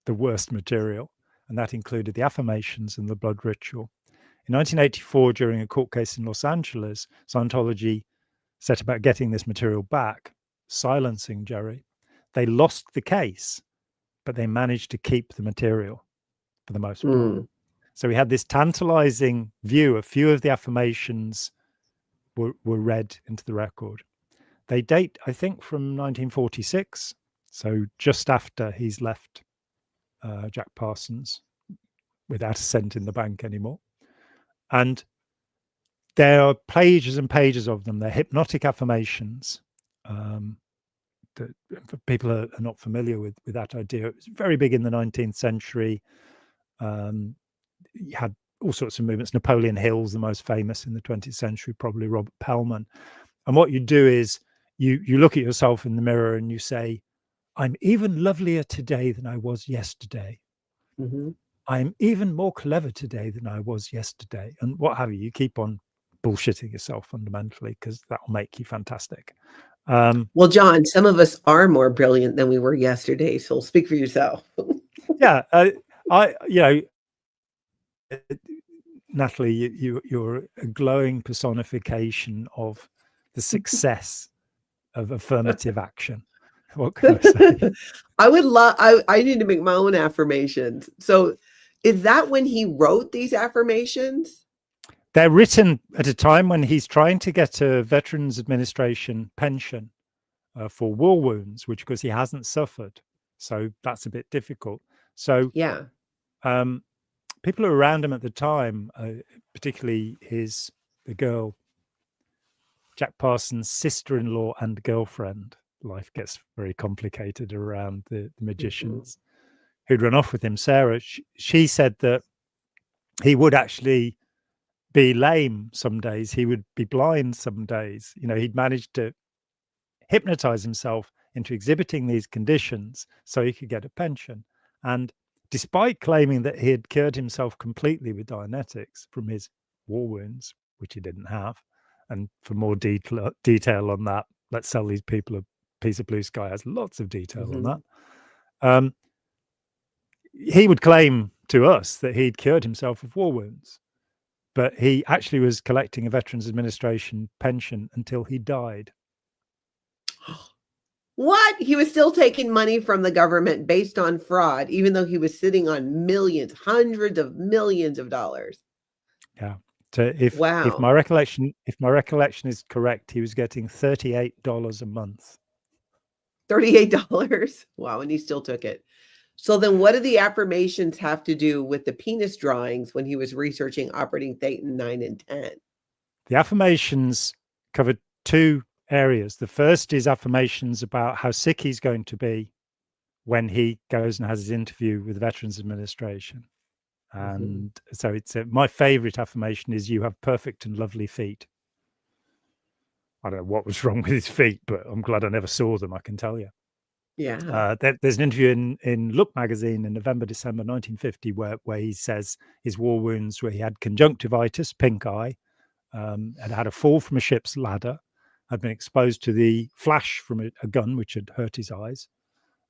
worst material, and that included the affirmations and the blood ritual. In 1984, during a court case in Los Angeles, Scientology set about getting this material back, silencing Jerry. They lost the case, but they managed to keep the material for the most part. So we had this tantalizing view. A few of the affirmations were read into the record. They date, I think, from 1946, so just after he's left Jack Parsons without a cent in the bank anymore. And there are pages and pages of them. They're hypnotic affirmations. That people are not familiar with that idea. It was very big in the 19th century. You had all sorts of movements. Napoleon Hill's the most famous in the 20th century, probably Robert Pellman. And what you do is you look at yourself in the mirror and you say, I'm even lovelier today than I was yesterday. I'm even more clever today than I was yesterday. And what have you. You keep on bullshitting yourself fundamentally, because that will make you fantastic. Well, John, some of us are more brilliant than we were yesterday. So speak for yourself. Yeah. Natalie, you're a glowing personification of the success of affirmative action. What can I say? I need to make my own affirmations. So is that when he wrote these affirmations? They're written at a time when he's trying to get a Veterans Administration pension for war wounds, which because he hasn't suffered. So that's a bit difficult. So yeah, people around him at the time, particularly the girl, Jack Parsons' sister-in-law and girlfriend. Life gets very complicated around the magicians who'd run off with him. Sarah, she said that he would actually be lame some days. He would be blind some days. He'd managed to hypnotize himself into exhibiting these conditions so he could get a pension. And despite claiming that he had cured himself completely with Dianetics from his war wounds, which he didn't have, and for more detail on that, let's sell these people a piece of blue sky has lots of detail on that. He would claim to us that he'd cured himself of war wounds, but he actually was collecting a Veterans Administration pension until he died. What? He was still taking money from the government based on fraud, even though he was sitting on millions, hundreds of millions of dollars. Yeah. So if my recollection is correct, he was getting $38 a month. $38. Wow, and he still took it. So then what do the affirmations have to do with the penis drawings when he was researching operating Thetan 9 and 10? The affirmations covered two areas. The first is affirmations about how sick he's going to be when he goes and has his interview with the Veterans Administration. And so it's my favorite affirmation is, you have perfect and lovely feet. I don't know what was wrong with his feet, but I'm glad I never saw them, I can tell you. Yeah. There's an interview in Look magazine in November, December 1950 where he says his war wounds, where he had conjunctivitis, pink eye, had a fall from a ship's ladder, had been exposed to the flash from a gun which had hurt his eyes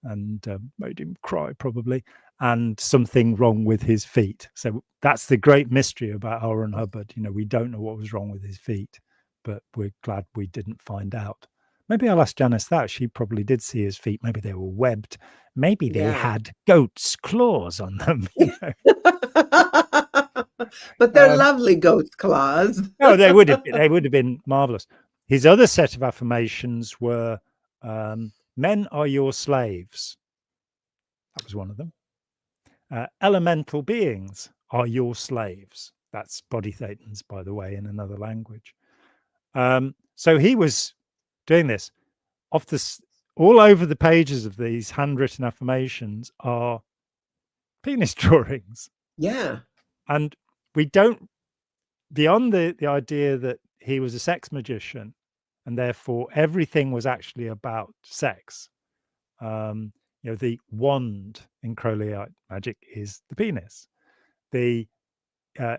and made him cry probably, and something wrong with his feet. So that's the great mystery about L. Ron Hubbard. We don't know what was wrong with his feet, but we're glad we didn't find out. Maybe I'll ask Janice that. She probably did see his feet. Maybe they were webbed. Maybe they had goat's claws on them. But they're lovely goat's claws. No, they would have been marvelous. His other set of affirmations were, men are your slaves. That was one of them. Elemental beings are your slaves. That's body thetans, by the way, in another language. So he was doing this. All over the pages of these handwritten affirmations are penis drawings. Yeah. And we don't, beyond the idea that he was a sex magician and therefore everything was actually about sex. The wand in Crowley magic is the penis. The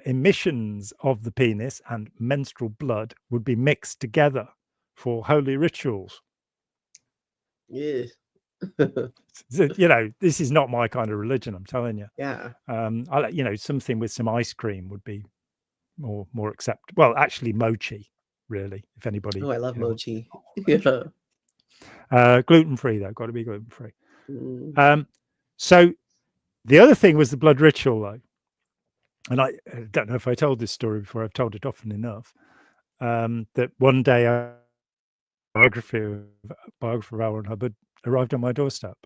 emissions of the penis and menstrual blood would be mixed together for holy rituals. Yeah. So, this is not my kind of religion, I'm telling you. Yeah. Something with some ice cream would be more acceptable. Well, actually, mochi, really, if anybody. Oh, I love mochi. Yeah. Gluten-free, though, got to be gluten-free. Mm. So the other thing was the blood ritual, though. And I don't know if I told this story before. I've told it often enough. That one day a biographer of L. Ron Hubbard arrived on my doorstep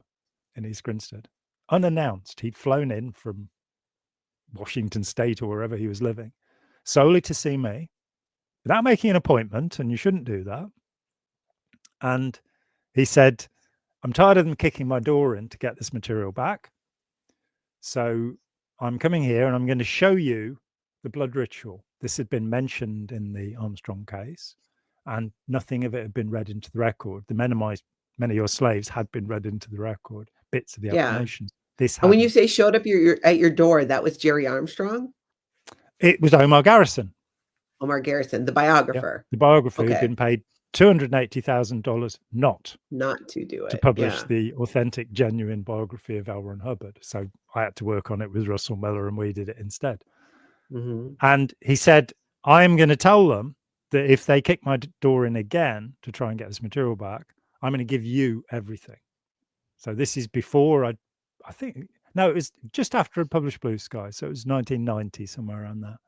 in East Grinstead, unannounced. He'd flown in from Washington State or wherever he was living, solely to see me, without making an appointment, and you shouldn't do that. And he said, I'm tired of them kicking my door in to get this material back. So I'm coming here and I'm going to show you the blood ritual. This had been mentioned in the Armstrong case, and nothing of it had been read into the record. The many of your slaves had been read into the record, bits of the affirmations. This and when you say showed up at your door, that was Jerry Armstrong? It was Omar Garrison. Omar Garrison, the biographer. Yeah, the biographer who'd been paid $280,000 not to do it, to publish the authentic, genuine biography of L. Ron Hubbard. So I had to work on it with Russell Miller, and we did it instead. Mm-hmm. And he said, I'm going to tell them that if they kick my door in again to try and get this material back, I'm going to give you everything. So this is before it was just after I published Blue Sky. So it was 1990, somewhere around there.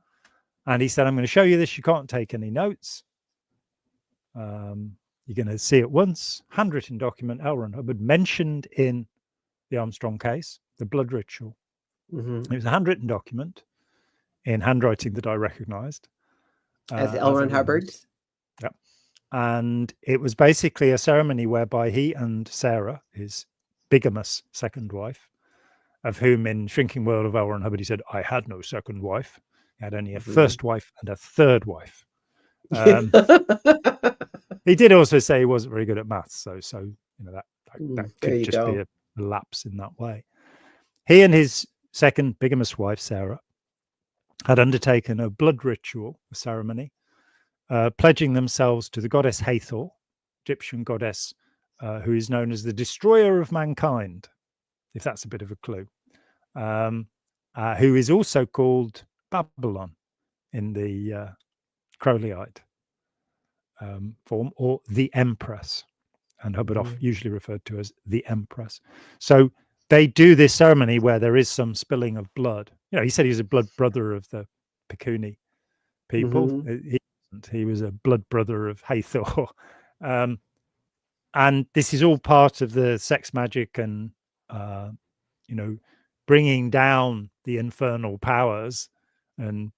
And he said, I'm going to show you this. You can't take any notes. You're going to see it once. Handwritten document, L. Ron Hubbard, mentioned in the Armstrong case, the blood ritual. Mm-hmm. It was a handwritten document in handwriting that I recognized. As L. Ron Hubbard's? Yep. And it was basically a ceremony whereby he and Sarah, his bigamous second wife, of whom in Shrinking World of L. Ron Hubbard, he said, I had no second wife. He had only a first wife and a third wife. He did also say he wasn't very good at maths, so that could just be a lapse in that way. He and his second bigamous wife, Sarah, had undertaken a blood ritual, a ceremony, pledging themselves to the goddess Hathor, Egyptian goddess, who is known as the destroyer of mankind, if that's a bit of a clue, who is also called Babylon in the Crowleyite form, or the Empress, and Hubbard usually referred to as the Empress. So they do this ceremony where there is some spilling of blood. He said he was a blood brother of the Pekuni people. He was a blood brother of Hathor. And this is all part of the sex magic and, bringing down the infernal powers and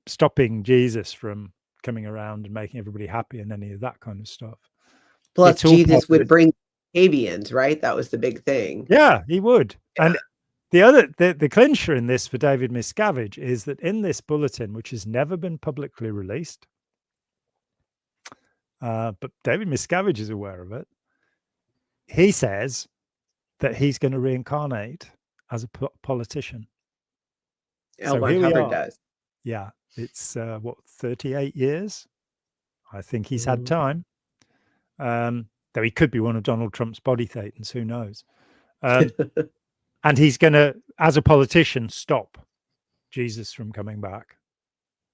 stopping Jesus from coming around and making everybody happy and any of that kind of stuff. Plus, Jesus would bring Marabians, right? That was the big thing. Yeah, he would. Yeah. And the clincher in this for David Miscavige is that in this bulletin, which has never been publicly released, but David Miscavige is aware of it, he says that he's going to reincarnate as a politician. L. Ron Hubbard does. Yeah, it's 38 years. I think he's had time. Though he could be one of Donald Trump's body thetans, who knows? And he's going to, as a politician, stop Jesus from coming back.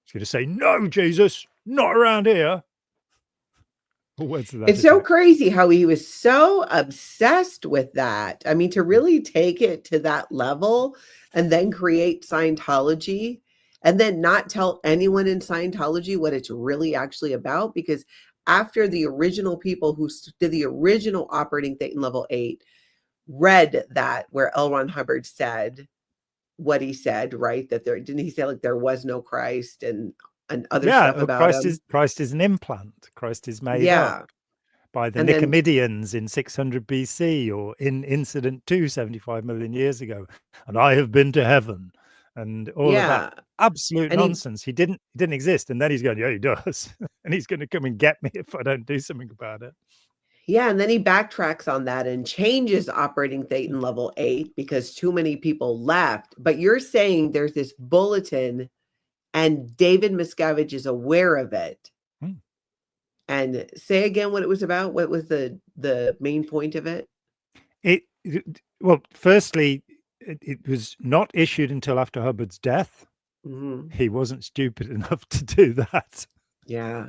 He's going to say, no, Jesus, not around here. It's so crazy how he was so obsessed with that. I mean, to really take it to that level and then create Scientology and then not tell anyone in Scientology what it's really actually about, because after the original people who did the original operating Thetan level 8 read that, where L. Ron Hubbard said what he said, right? That didn't he say like there was no Christ and other stuff about Christ is an implant. Christ is made up by the Nicomedeans in 600 BC or in Incident 2 75 million years ago. And I have been to heaven and all of that absolute nonsense. He didn't exist. And then he's going, yeah, he does. And he's going to come and get me if I don't do something about it. Yeah, and then he backtracks on that and changes operating Thetan level 8 because too many people left. But you're saying there's this bulletin and David Miscavige is aware of it. Hmm. And say again what it was about. What was the main point of it? Well, firstly, it was not issued until after Hubbard's death. Mm-hmm. He wasn't stupid enough to do that. Yeah.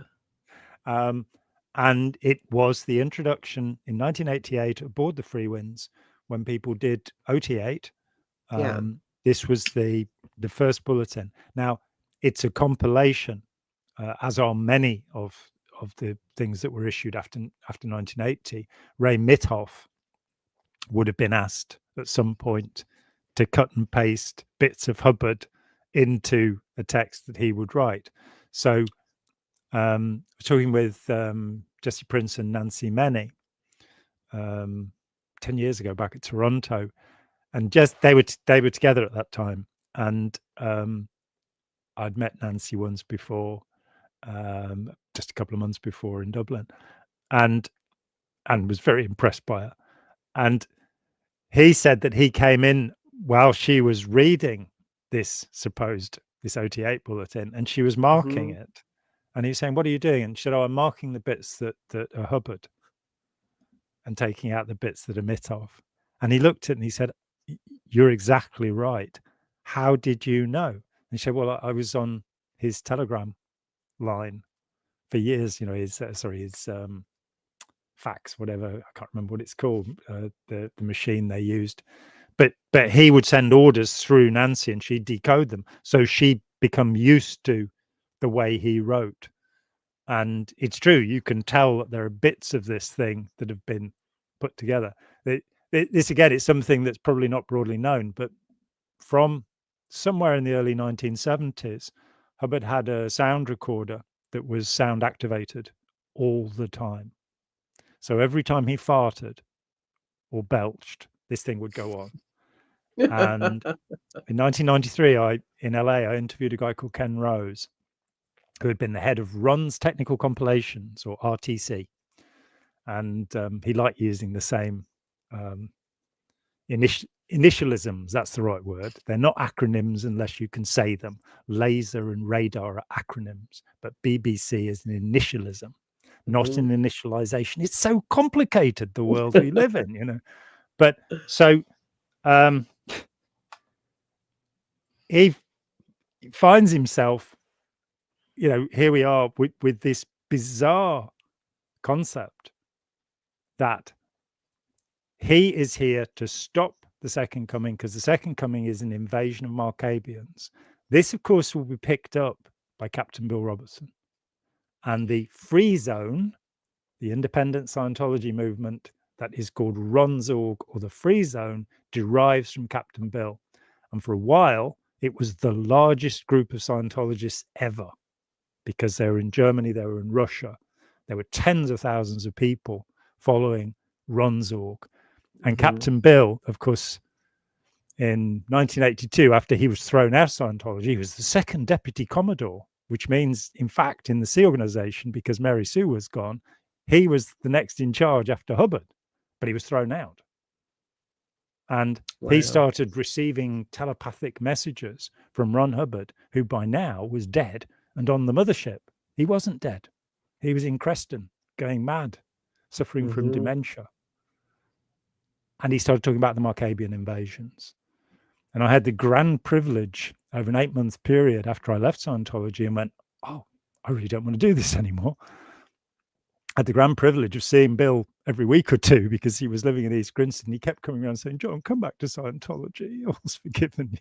And it was the introduction in 1988 aboard the Free Winds when people did OT8. Yeah. This was the first bulletin. Now, it's a compilation, as are many of the things that were issued after 1980. Ray Mithoff would have been asked at some point to cut and paste bits of Hubbard into a text that he would write. So talking with Jesse Prince and Nancy Meny 10 years ago back at Toronto, and just they were together at that time, and I'd met Nancy once before, just a couple of months before in Dublin, and was very impressed by her. And he said that he came in while she was reading this OT8 bulletin, and she was marking it. And he was saying, "What are you doing?" And she said, "Oh, I'm marking the bits that are Hubbard and taking out the bits that are Mithoff." And he looked at it and he said, "You're exactly right. How did you know?" And she said, "Well, I was on his Telegram line for years, his fax, whatever, I can't remember what it's called, the machine they used. But he would send orders through Nancy and she'd decode them. So she'd become used to the way he wrote. And it's true, you can tell that there are bits of this thing that have been put together. This, again, is something that's probably not broadly known, but from somewhere in the early 1970s, Hubbard had a sound recorder that was sound activated all the time. So every time he farted or belched, this thing would go on. And in 1993, in LA, I interviewed a guy called Ken Rose, who had been the head of Run's Technical Compilations, or RTC. And he liked using the same initialisms. That's the right word. They're not acronyms unless you can say them. Laser and radar are acronyms, but BBC is an initialism, not an initialization. It's so complicated, the world we live in, But so he finds himself, here we are with this bizarre concept that he is here to stop the second coming, because the second coming is an invasion of Marabians. This, of course, will be picked up by Captain Bill Robertson. And the Free Zone, the independent Scientology movement that is called Ronzorg, or the Free Zone, derives from Captain Bill. And for a while, it was the largest group of Scientologists ever, because they were in Germany, they were in Russia. There were tens of thousands of people following Ronzorg. And Captain Bill, of course, in 1982, after he was thrown out of Scientology, he was the second deputy commodore, which means, in fact, in the Sea Organization, because Mary Sue was gone, he was the next in charge after Hubbard, but he was thrown out. And he started receiving telepathic messages from Ron Hubbard, who by now was dead and on the mothership. He wasn't dead. He was in Creston, going mad, suffering from dementia. And he started talking about the Marabian invasions. And I had the grand privilege over an 8-month period after I left Scientology and went, oh, I really don't want to do this anymore. I had the grand privilege of seeing Bill every week or two, because he was living in East Grinstead. He kept coming around saying, John, come back to Scientology. All's forgiven,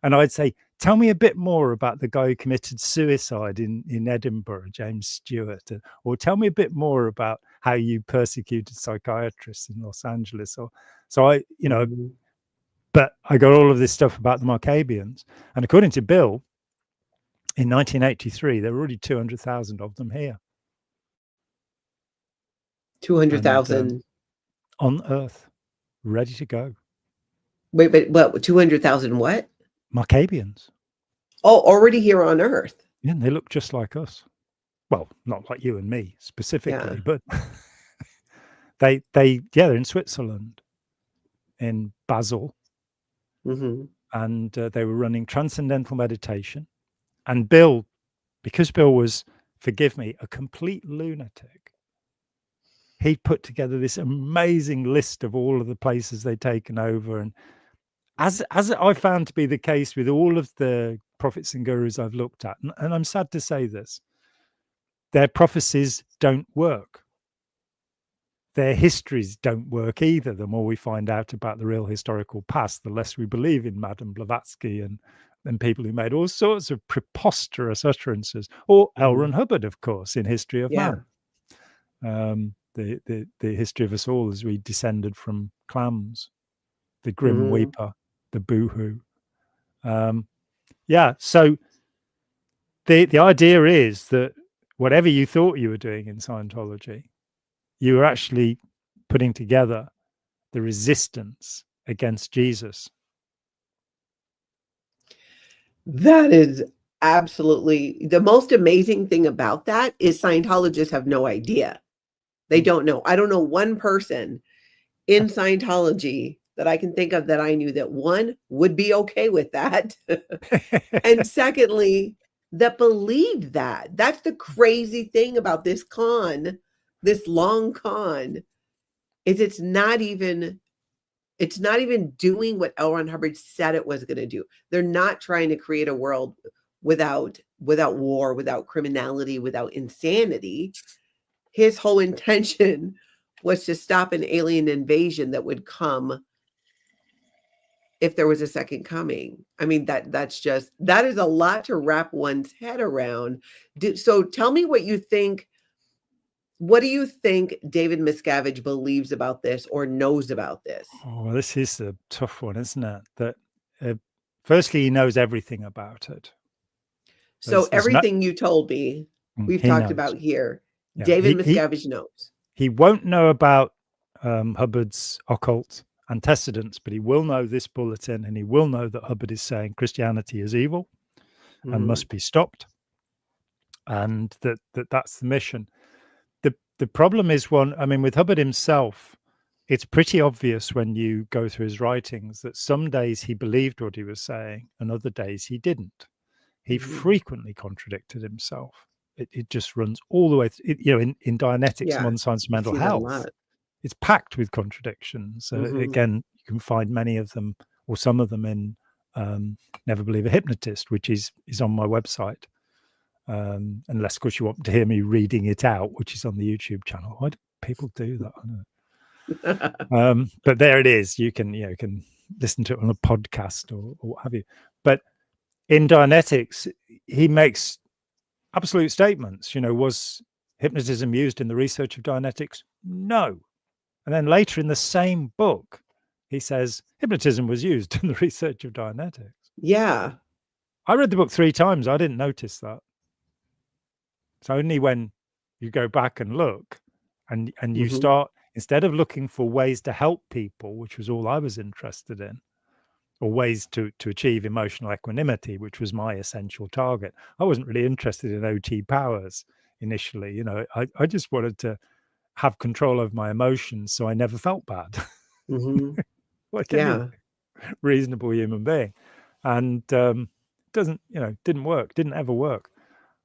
And I'd say, tell me a bit more about the guy who committed suicide in Edinburgh, James Stewart, or tell me a bit more about how you persecuted psychiatrists in Los Angeles. So I, but I got all of this stuff about the Marabians. And according to Bill, in 1983, there were already 200,000 of them here. 200,000 on Earth, ready to go. Wait, but what? 200,000 what? Marabians. Oh, already here on Earth. Yeah, they look just like us. Well, not like you and me specifically, but they're in Switzerland, in Basel, and they were running transcendental meditation And Bill, because Bill was, forgive me, a complete lunatic, he put together this amazing list of all of the places they'd taken over. And as I found to be the case with all of the prophets and gurus I've looked at, and I'm sad to say this, their prophecies don't work. Their histories don't work either. The more we find out about the real historical past, the less we believe in Madame Blavatsky and people who made all sorts of preposterous utterances, or L. Ron Hubbard, of course, in History of Man. The history of us all as we descended from clams, the grim weeper, the boohoo. So the idea is that whatever you thought you were doing in Scientology, you were actually putting together the resistance against Jesus. That is absolutely the most amazing thing about that is Scientologists have no idea. They don't know. I don't know one person in Scientology that I can think of that I knew that, one, would be okay with that. And secondly, that believed that. That's the crazy thing about this con, this long con, is it's not even doing what L. Ron Hubbard said it was going to do. They're not trying to create a world without war, without criminality, without insanity. His whole intention was to stop an alien invasion that would come if there was a second coming. I mean, that is a lot to wrap one's head around. So tell me what you think. What do you think David Miscavige believes about this or knows about this? Oh, well, this is a tough one, isn't it? That firstly, he knows everything about it. So everything you told me, we've talked about here. Yeah, David Miscavige knows. He won't know about Hubbard's occult antecedents, but he will know this bulletin, and he will know that Hubbard is saying Christianity is evil and must be stopped, and that's the mission. The problem is with Hubbard himself, it's pretty obvious when you go through his writings that some days he believed what he was saying and other days he didn't. He frequently contradicted himself. It just runs all the way through, in Dianetics, Modern Science of Mental Health, it's packed with contradictions. Again, you can find many of them or some of them in Never Believe a Hypnotist, which is on my website. Unless, of course, you want to hear me reading it out, which is on the YouTube channel. Why do people do that? I don't know. But there it is. You can listen to it on a podcast or what have you. But in Dianetics, he makes absolute statements. Was hypnotism used in the research of Dianetics? No. And then later in the same book, he says hypnotism was used in the research of Dianetics. Yeah. I read the book 3 times. I didn't notice that. It's only when you go back and look and you start, instead of looking for ways to help people, which was all I was interested in, or ways to achieve emotional equanimity, which was my essential target. I wasn't really interested in OT powers initially. I just wanted to have control of my emotions so I never felt bad. Like any reasonable human being. And didn't work, didn't ever work.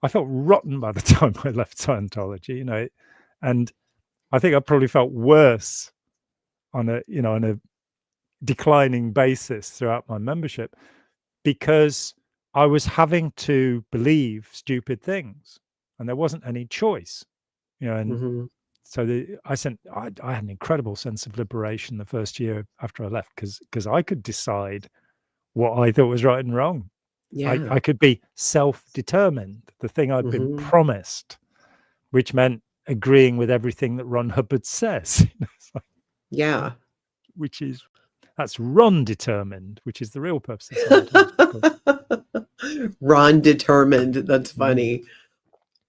I felt rotten by the time I left Scientology, and I think I probably felt worse on a declining basis throughout my membership because I was having to believe stupid things and there wasn't any choice, and so I had an incredible sense of liberation the first year after I left because I could decide what I thought was right and wrong. I could be self-determined, the thing I'd been promised, which meant agreeing with everything that Ron Hubbard says. That's Ron determined, which is the real purpose of Scientology. Ron determined. That's funny.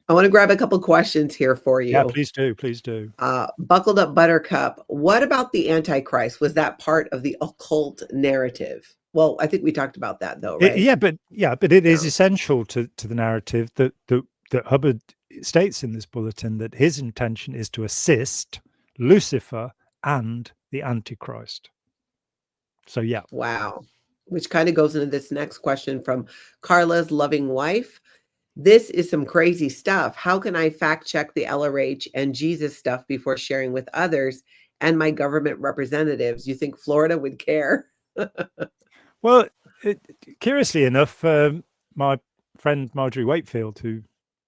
I want to grab a couple questions here for you. Yeah, please do. Buckled Up Buttercup. What about the Antichrist? Was that part of the occult narrative? Well, I think we talked about that though, right? But it is essential to the narrative that Hubbard states in this bulletin that his intention is to assist Lucifer and the Antichrist. So Wow. which kind of goes into this next question from Carla's loving wife. This is some crazy stuff. How can I fact check the LRH and Jesus stuff before sharing with others and my government representatives? You think Florida would care? Well, curiously enough, my friend Marjorie Wakefield, who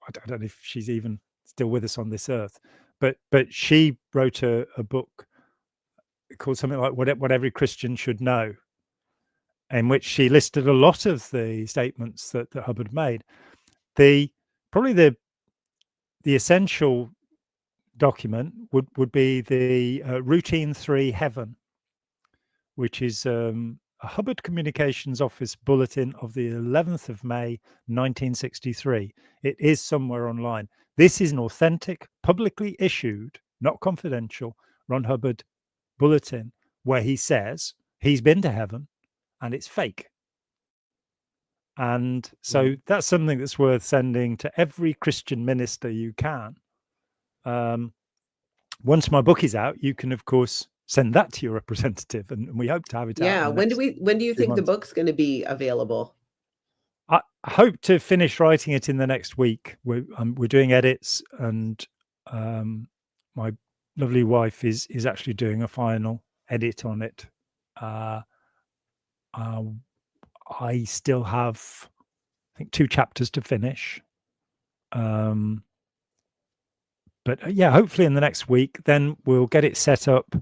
I don't know if she's even still with us on this earth, but she wrote a book called something like what Every Christian Should Know, in which she listed a lot of the statements that Hubbard made. Probably the essential document would be the Routine 3 Heaven, which is a Hubbard Communications Office bulletin of the 11th of May, 1963. It is somewhere online. This is an authentic, publicly issued, not confidential, Ron Hubbard bulletin where he says he's been to heaven and it's fake. And so that's something that's worth sending to every Christian minister you can. Once my book is out, you can, of course, send that to your representative, and we hope to have it out. Yeah. When do you think the book's going to be available? I hope to finish writing it in the next week. We're doing edits, and my lovely wife is actually doing a final edit on it. I still have, I think, 2 chapters to finish. But yeah, hopefully in the next week, then we'll get it set up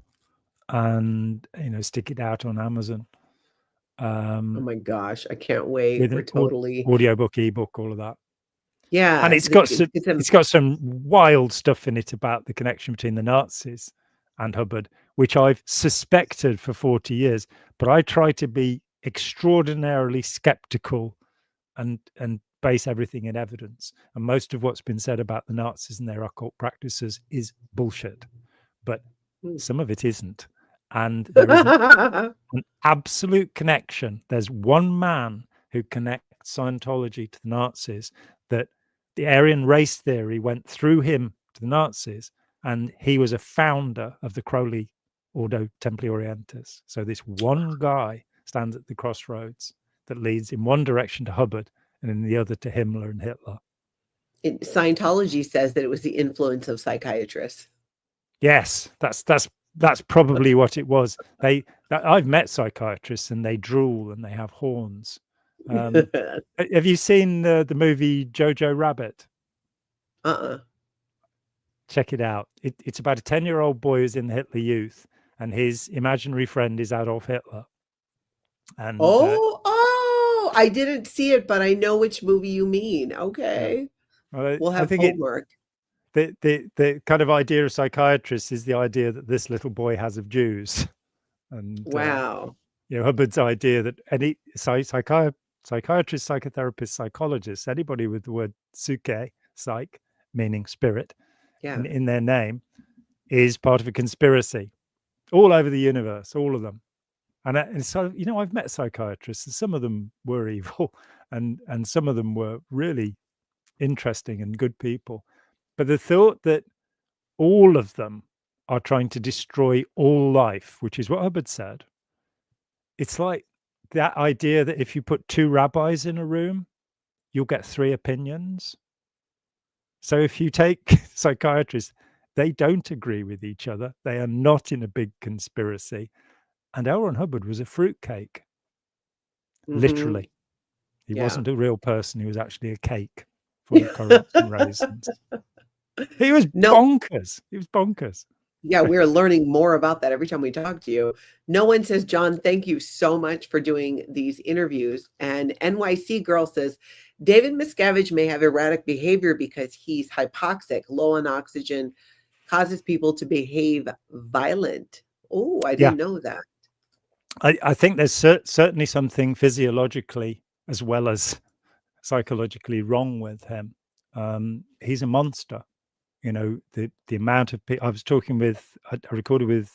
and, stick it out on Amazon. Oh my gosh, I can't wait. With We're an totally audiobook, ebook, all of that. Yeah. And it's got some wild stuff in it about the connection between the Nazis and Hubbard, which I've suspected for 40 years, but I try to be extraordinarily skeptical and base everything in evidence. And most of what's been said about the Nazis and their occult practices is bullshit, but some of it isn't. And there is an absolute connection. There's one man who connects Scientology to the Nazis, that the Aryan race theory went through him to the Nazis, and he was a founder of the Crowley Ordo Templi Orientis. So this one guy stands at the crossroads that leads in one direction to Hubbard and in the other to Himmler and Hitler. Scientology says that it was the influence of psychiatrists. Yes, that's probably what it was. I've met psychiatrists, and they drool and they have horns. Have you seen the movie Jojo Rabbit? Check it out. It's about a 10-year-old boy who's in the Hitler Youth, and his imaginary friend is Adolf Hitler. And I didn't see it, but I know which movie you mean. Okay. Yeah. Well, we'll have homework. The kind of idea of psychiatrists is the idea that this little boy has of Jews. And wow. Hubbard's idea that any psychiatrist, psychotherapist, psychologist, anybody with the word psych, meaning spirit, in their name, is part of a conspiracy all over the universe, all of them. And so, I've met psychiatrists, and some of them were evil, and some of them were really interesting and good people. But the thought that all of them are trying to destroy all life, which is what Hubbard said, it's like that idea that if you put 2 rabbis in a room, you'll get 3 opinions. So if you take psychiatrists, they don't agree with each other. They are not in a big conspiracy. And L. Ron Hubbard was a fruitcake, literally. He wasn't a real person. He was actually a cake full of currants and raisins. He was bonkers. He was bonkers. Yeah, we're learning more about that every time we talk to you. No one says, Jon, thank you so much for doing these interviews. And NYC Girl says, David Miscavige may have erratic behavior because he's hypoxic, low on oxygen, causes people to behave violent. Oh, I didn't know that. I think there's certainly something physiologically as well as psychologically wrong with him. He's a monster. The amount of people I was talking with, I recorded with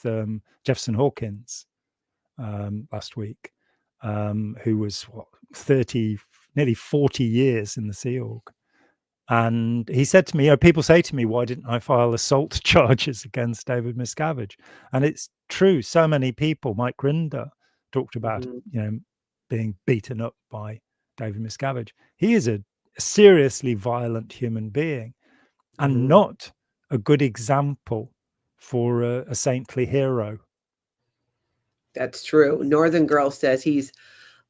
Jefferson Hawkins last week, who was 30, nearly 40 years in the Sea Org. And he said to me, people say to me, why didn't I file assault charges against David Miscavige? And it's true. So many people, Mike Grinder talked about, being beaten up by David Miscavige. He is a seriously violent human being and not a good example for a saintly hero. That's true. Northern Girl says he's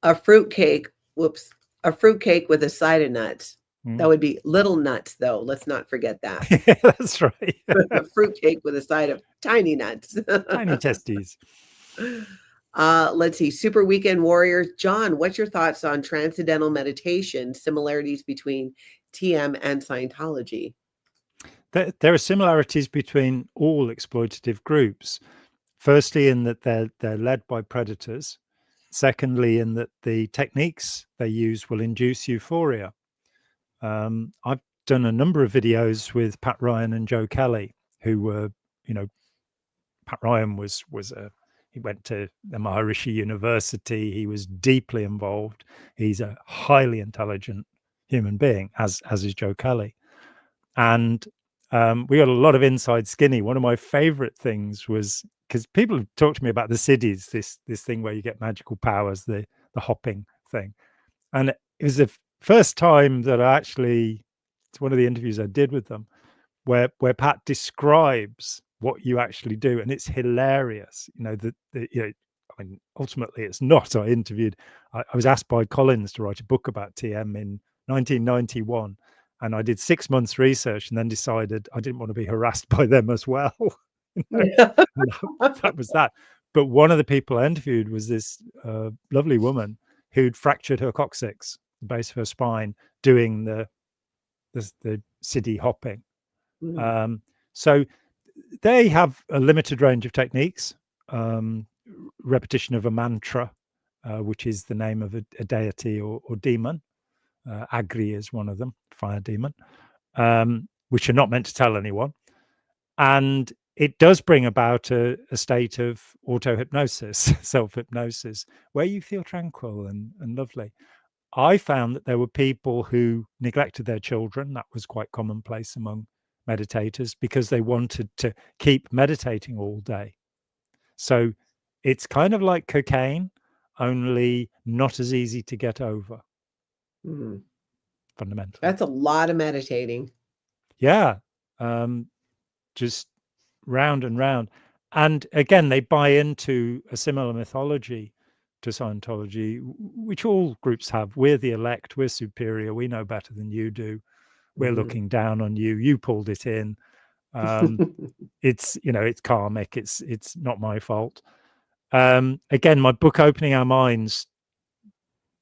a fruitcake. Whoops. A fruitcake with a side of nuts. That would be little nuts, though. Let's not forget that. Yeah, that's right. A fruitcake with a side of tiny nuts. Tiny testes. Let's see. Super Weekend Warriors. John, what's your thoughts on transcendental meditation, similarities between TM and Scientology? There are similarities between all exploitative groups. Firstly, in that they're led by predators. Secondly, in that the techniques they use will induce euphoria. I've done a number of videos with Pat Ryan and Joe Kelly, who were, Pat Ryan he went to the Maharishi University. He was deeply involved. He's a highly intelligent human being, as is Joe Kelly. And we got a lot of inside skinny. One of my favorite things was, because people have talked to me about the cities, this thing where you get magical powers, the hopping thing. And it was the first time that it's one of the interviews I did with them, where Pat describes what you actually do, and it's hilarious. Ultimately it's not. I was asked by Collins to write a book about TM in 1991, and I did 6 months research and then decided I didn't want to be harassed by them as well. That was that. But one of the people I interviewed was this lovely woman who'd fractured her coccyx, the base of her spine, doing the city hopping. So they have a limited range of techniques. Repetition of a mantra, which is the name of a deity or demon. Agri is one of them, fire demon, which are not meant to tell anyone. And it does bring about a state of auto-hypnosis, self-hypnosis, where you feel tranquil and lovely. I found that there were people who neglected their children. That was quite commonplace among meditators because they wanted to keep meditating all day. So it's kind of like cocaine, only not as easy to get over. Fundamentally. That's a lot of meditating. Yeah. Just round and round. And again, they buy into a similar mythology to Scientology, which all groups have. We're the elect, we're superior, we know better than you do. We're looking down on you. You pulled it in. It's karmic. It's not my fault. Again, my book Opening Our Minds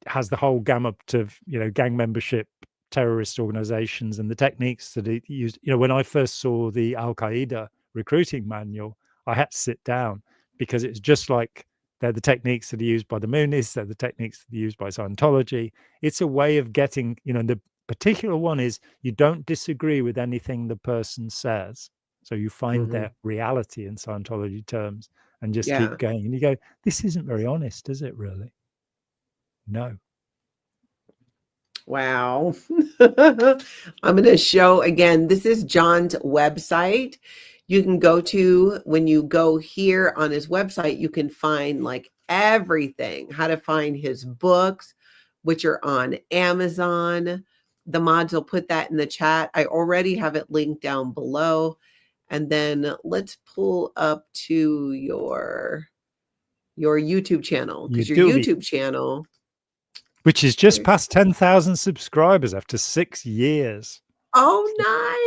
has the whole gamut of gang membership, terrorist organizations, and the techniques that it used. When I first saw the Al Qaeda recruiting manual, I had to sit down because it's just like they're the techniques that are used by the Moonies, they're the techniques that are used by Scientology. It's a way of getting, the particular one is you don't disagree with anything the person says. So you find their reality in Scientology terms and just keep going. And you go, this isn't very honest, is it really? No. Wow. I'm going to show again. This is Jon's website. You can go to, when you go here on his website, you can find like everything, how to find his books, which are on Amazon. The mods will put that in the chat. I already have it linked down below. And then let's pull up to your YouTube channel, because your YouTube channel, which is just past 10,000 subscribers after 6 years. Oh,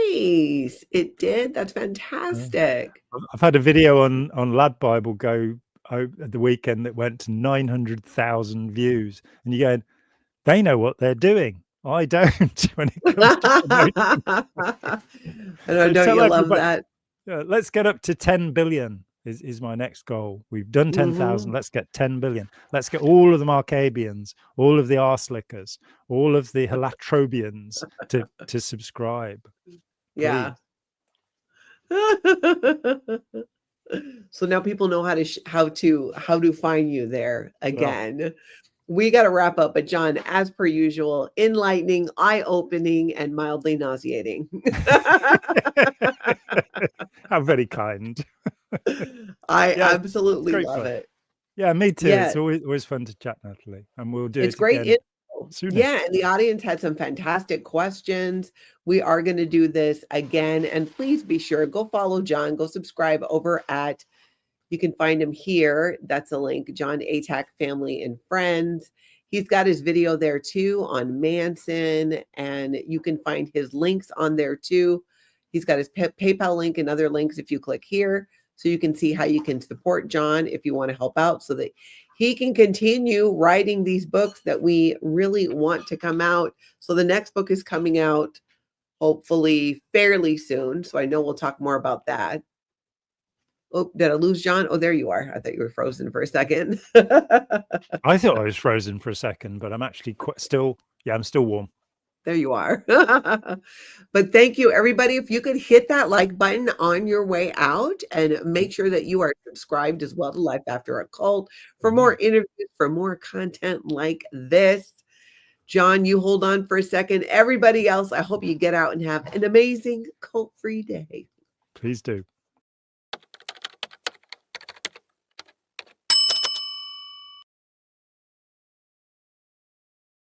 nice. It did. That's fantastic. I've had a video on Lad Bible go at the weekend that went to 900,000 views. And you go, they know what they're doing. I don't. When it comes to I don't you love that? Let's get up to 10 billion is my next goal. We've done 10,000. Let's get 10 billion. Let's get all of the Marabians, all of the Arslickers, all of the Halatrobians to subscribe. Please. Yeah. So now people know how to find you there again. Well, we got to wrap up, but Jon, as per usual, enlightening, eye-opening, and mildly nauseating. How very kind. I absolutely love it. Yeah, me too. Yeah, It's always fun to chat, Natalie, and we'll do it's it great again info. soonish. Yeah, and the audience had some fantastic questions. We are going to do this again, and please be sure, go follow Jon, go subscribe over at, you can find him here. That's a link, Jon Atack Family and Friends. He's got his video there too on Manson, and you can find his links on there too. He's got his PayPal link and other links if you click here, so you can see how you can support Jon if you want to help out so that he can continue writing these books that we really want to come out. So the next book is coming out hopefully fairly soon. So I know we'll talk more about that. Oh, did I lose Jon? Oh, there you are. I thought you were frozen for a second. I thought I was frozen for a second, but I'm actually still, I'm still warm. There you are. But thank you, everybody. If you could hit that like button on your way out and make sure that you are subscribed as well to Life After Occult for more interviews, for more content like this. Jon, you hold on for a second. Everybody else, I hope you get out and have an amazing cult-free day. Please do.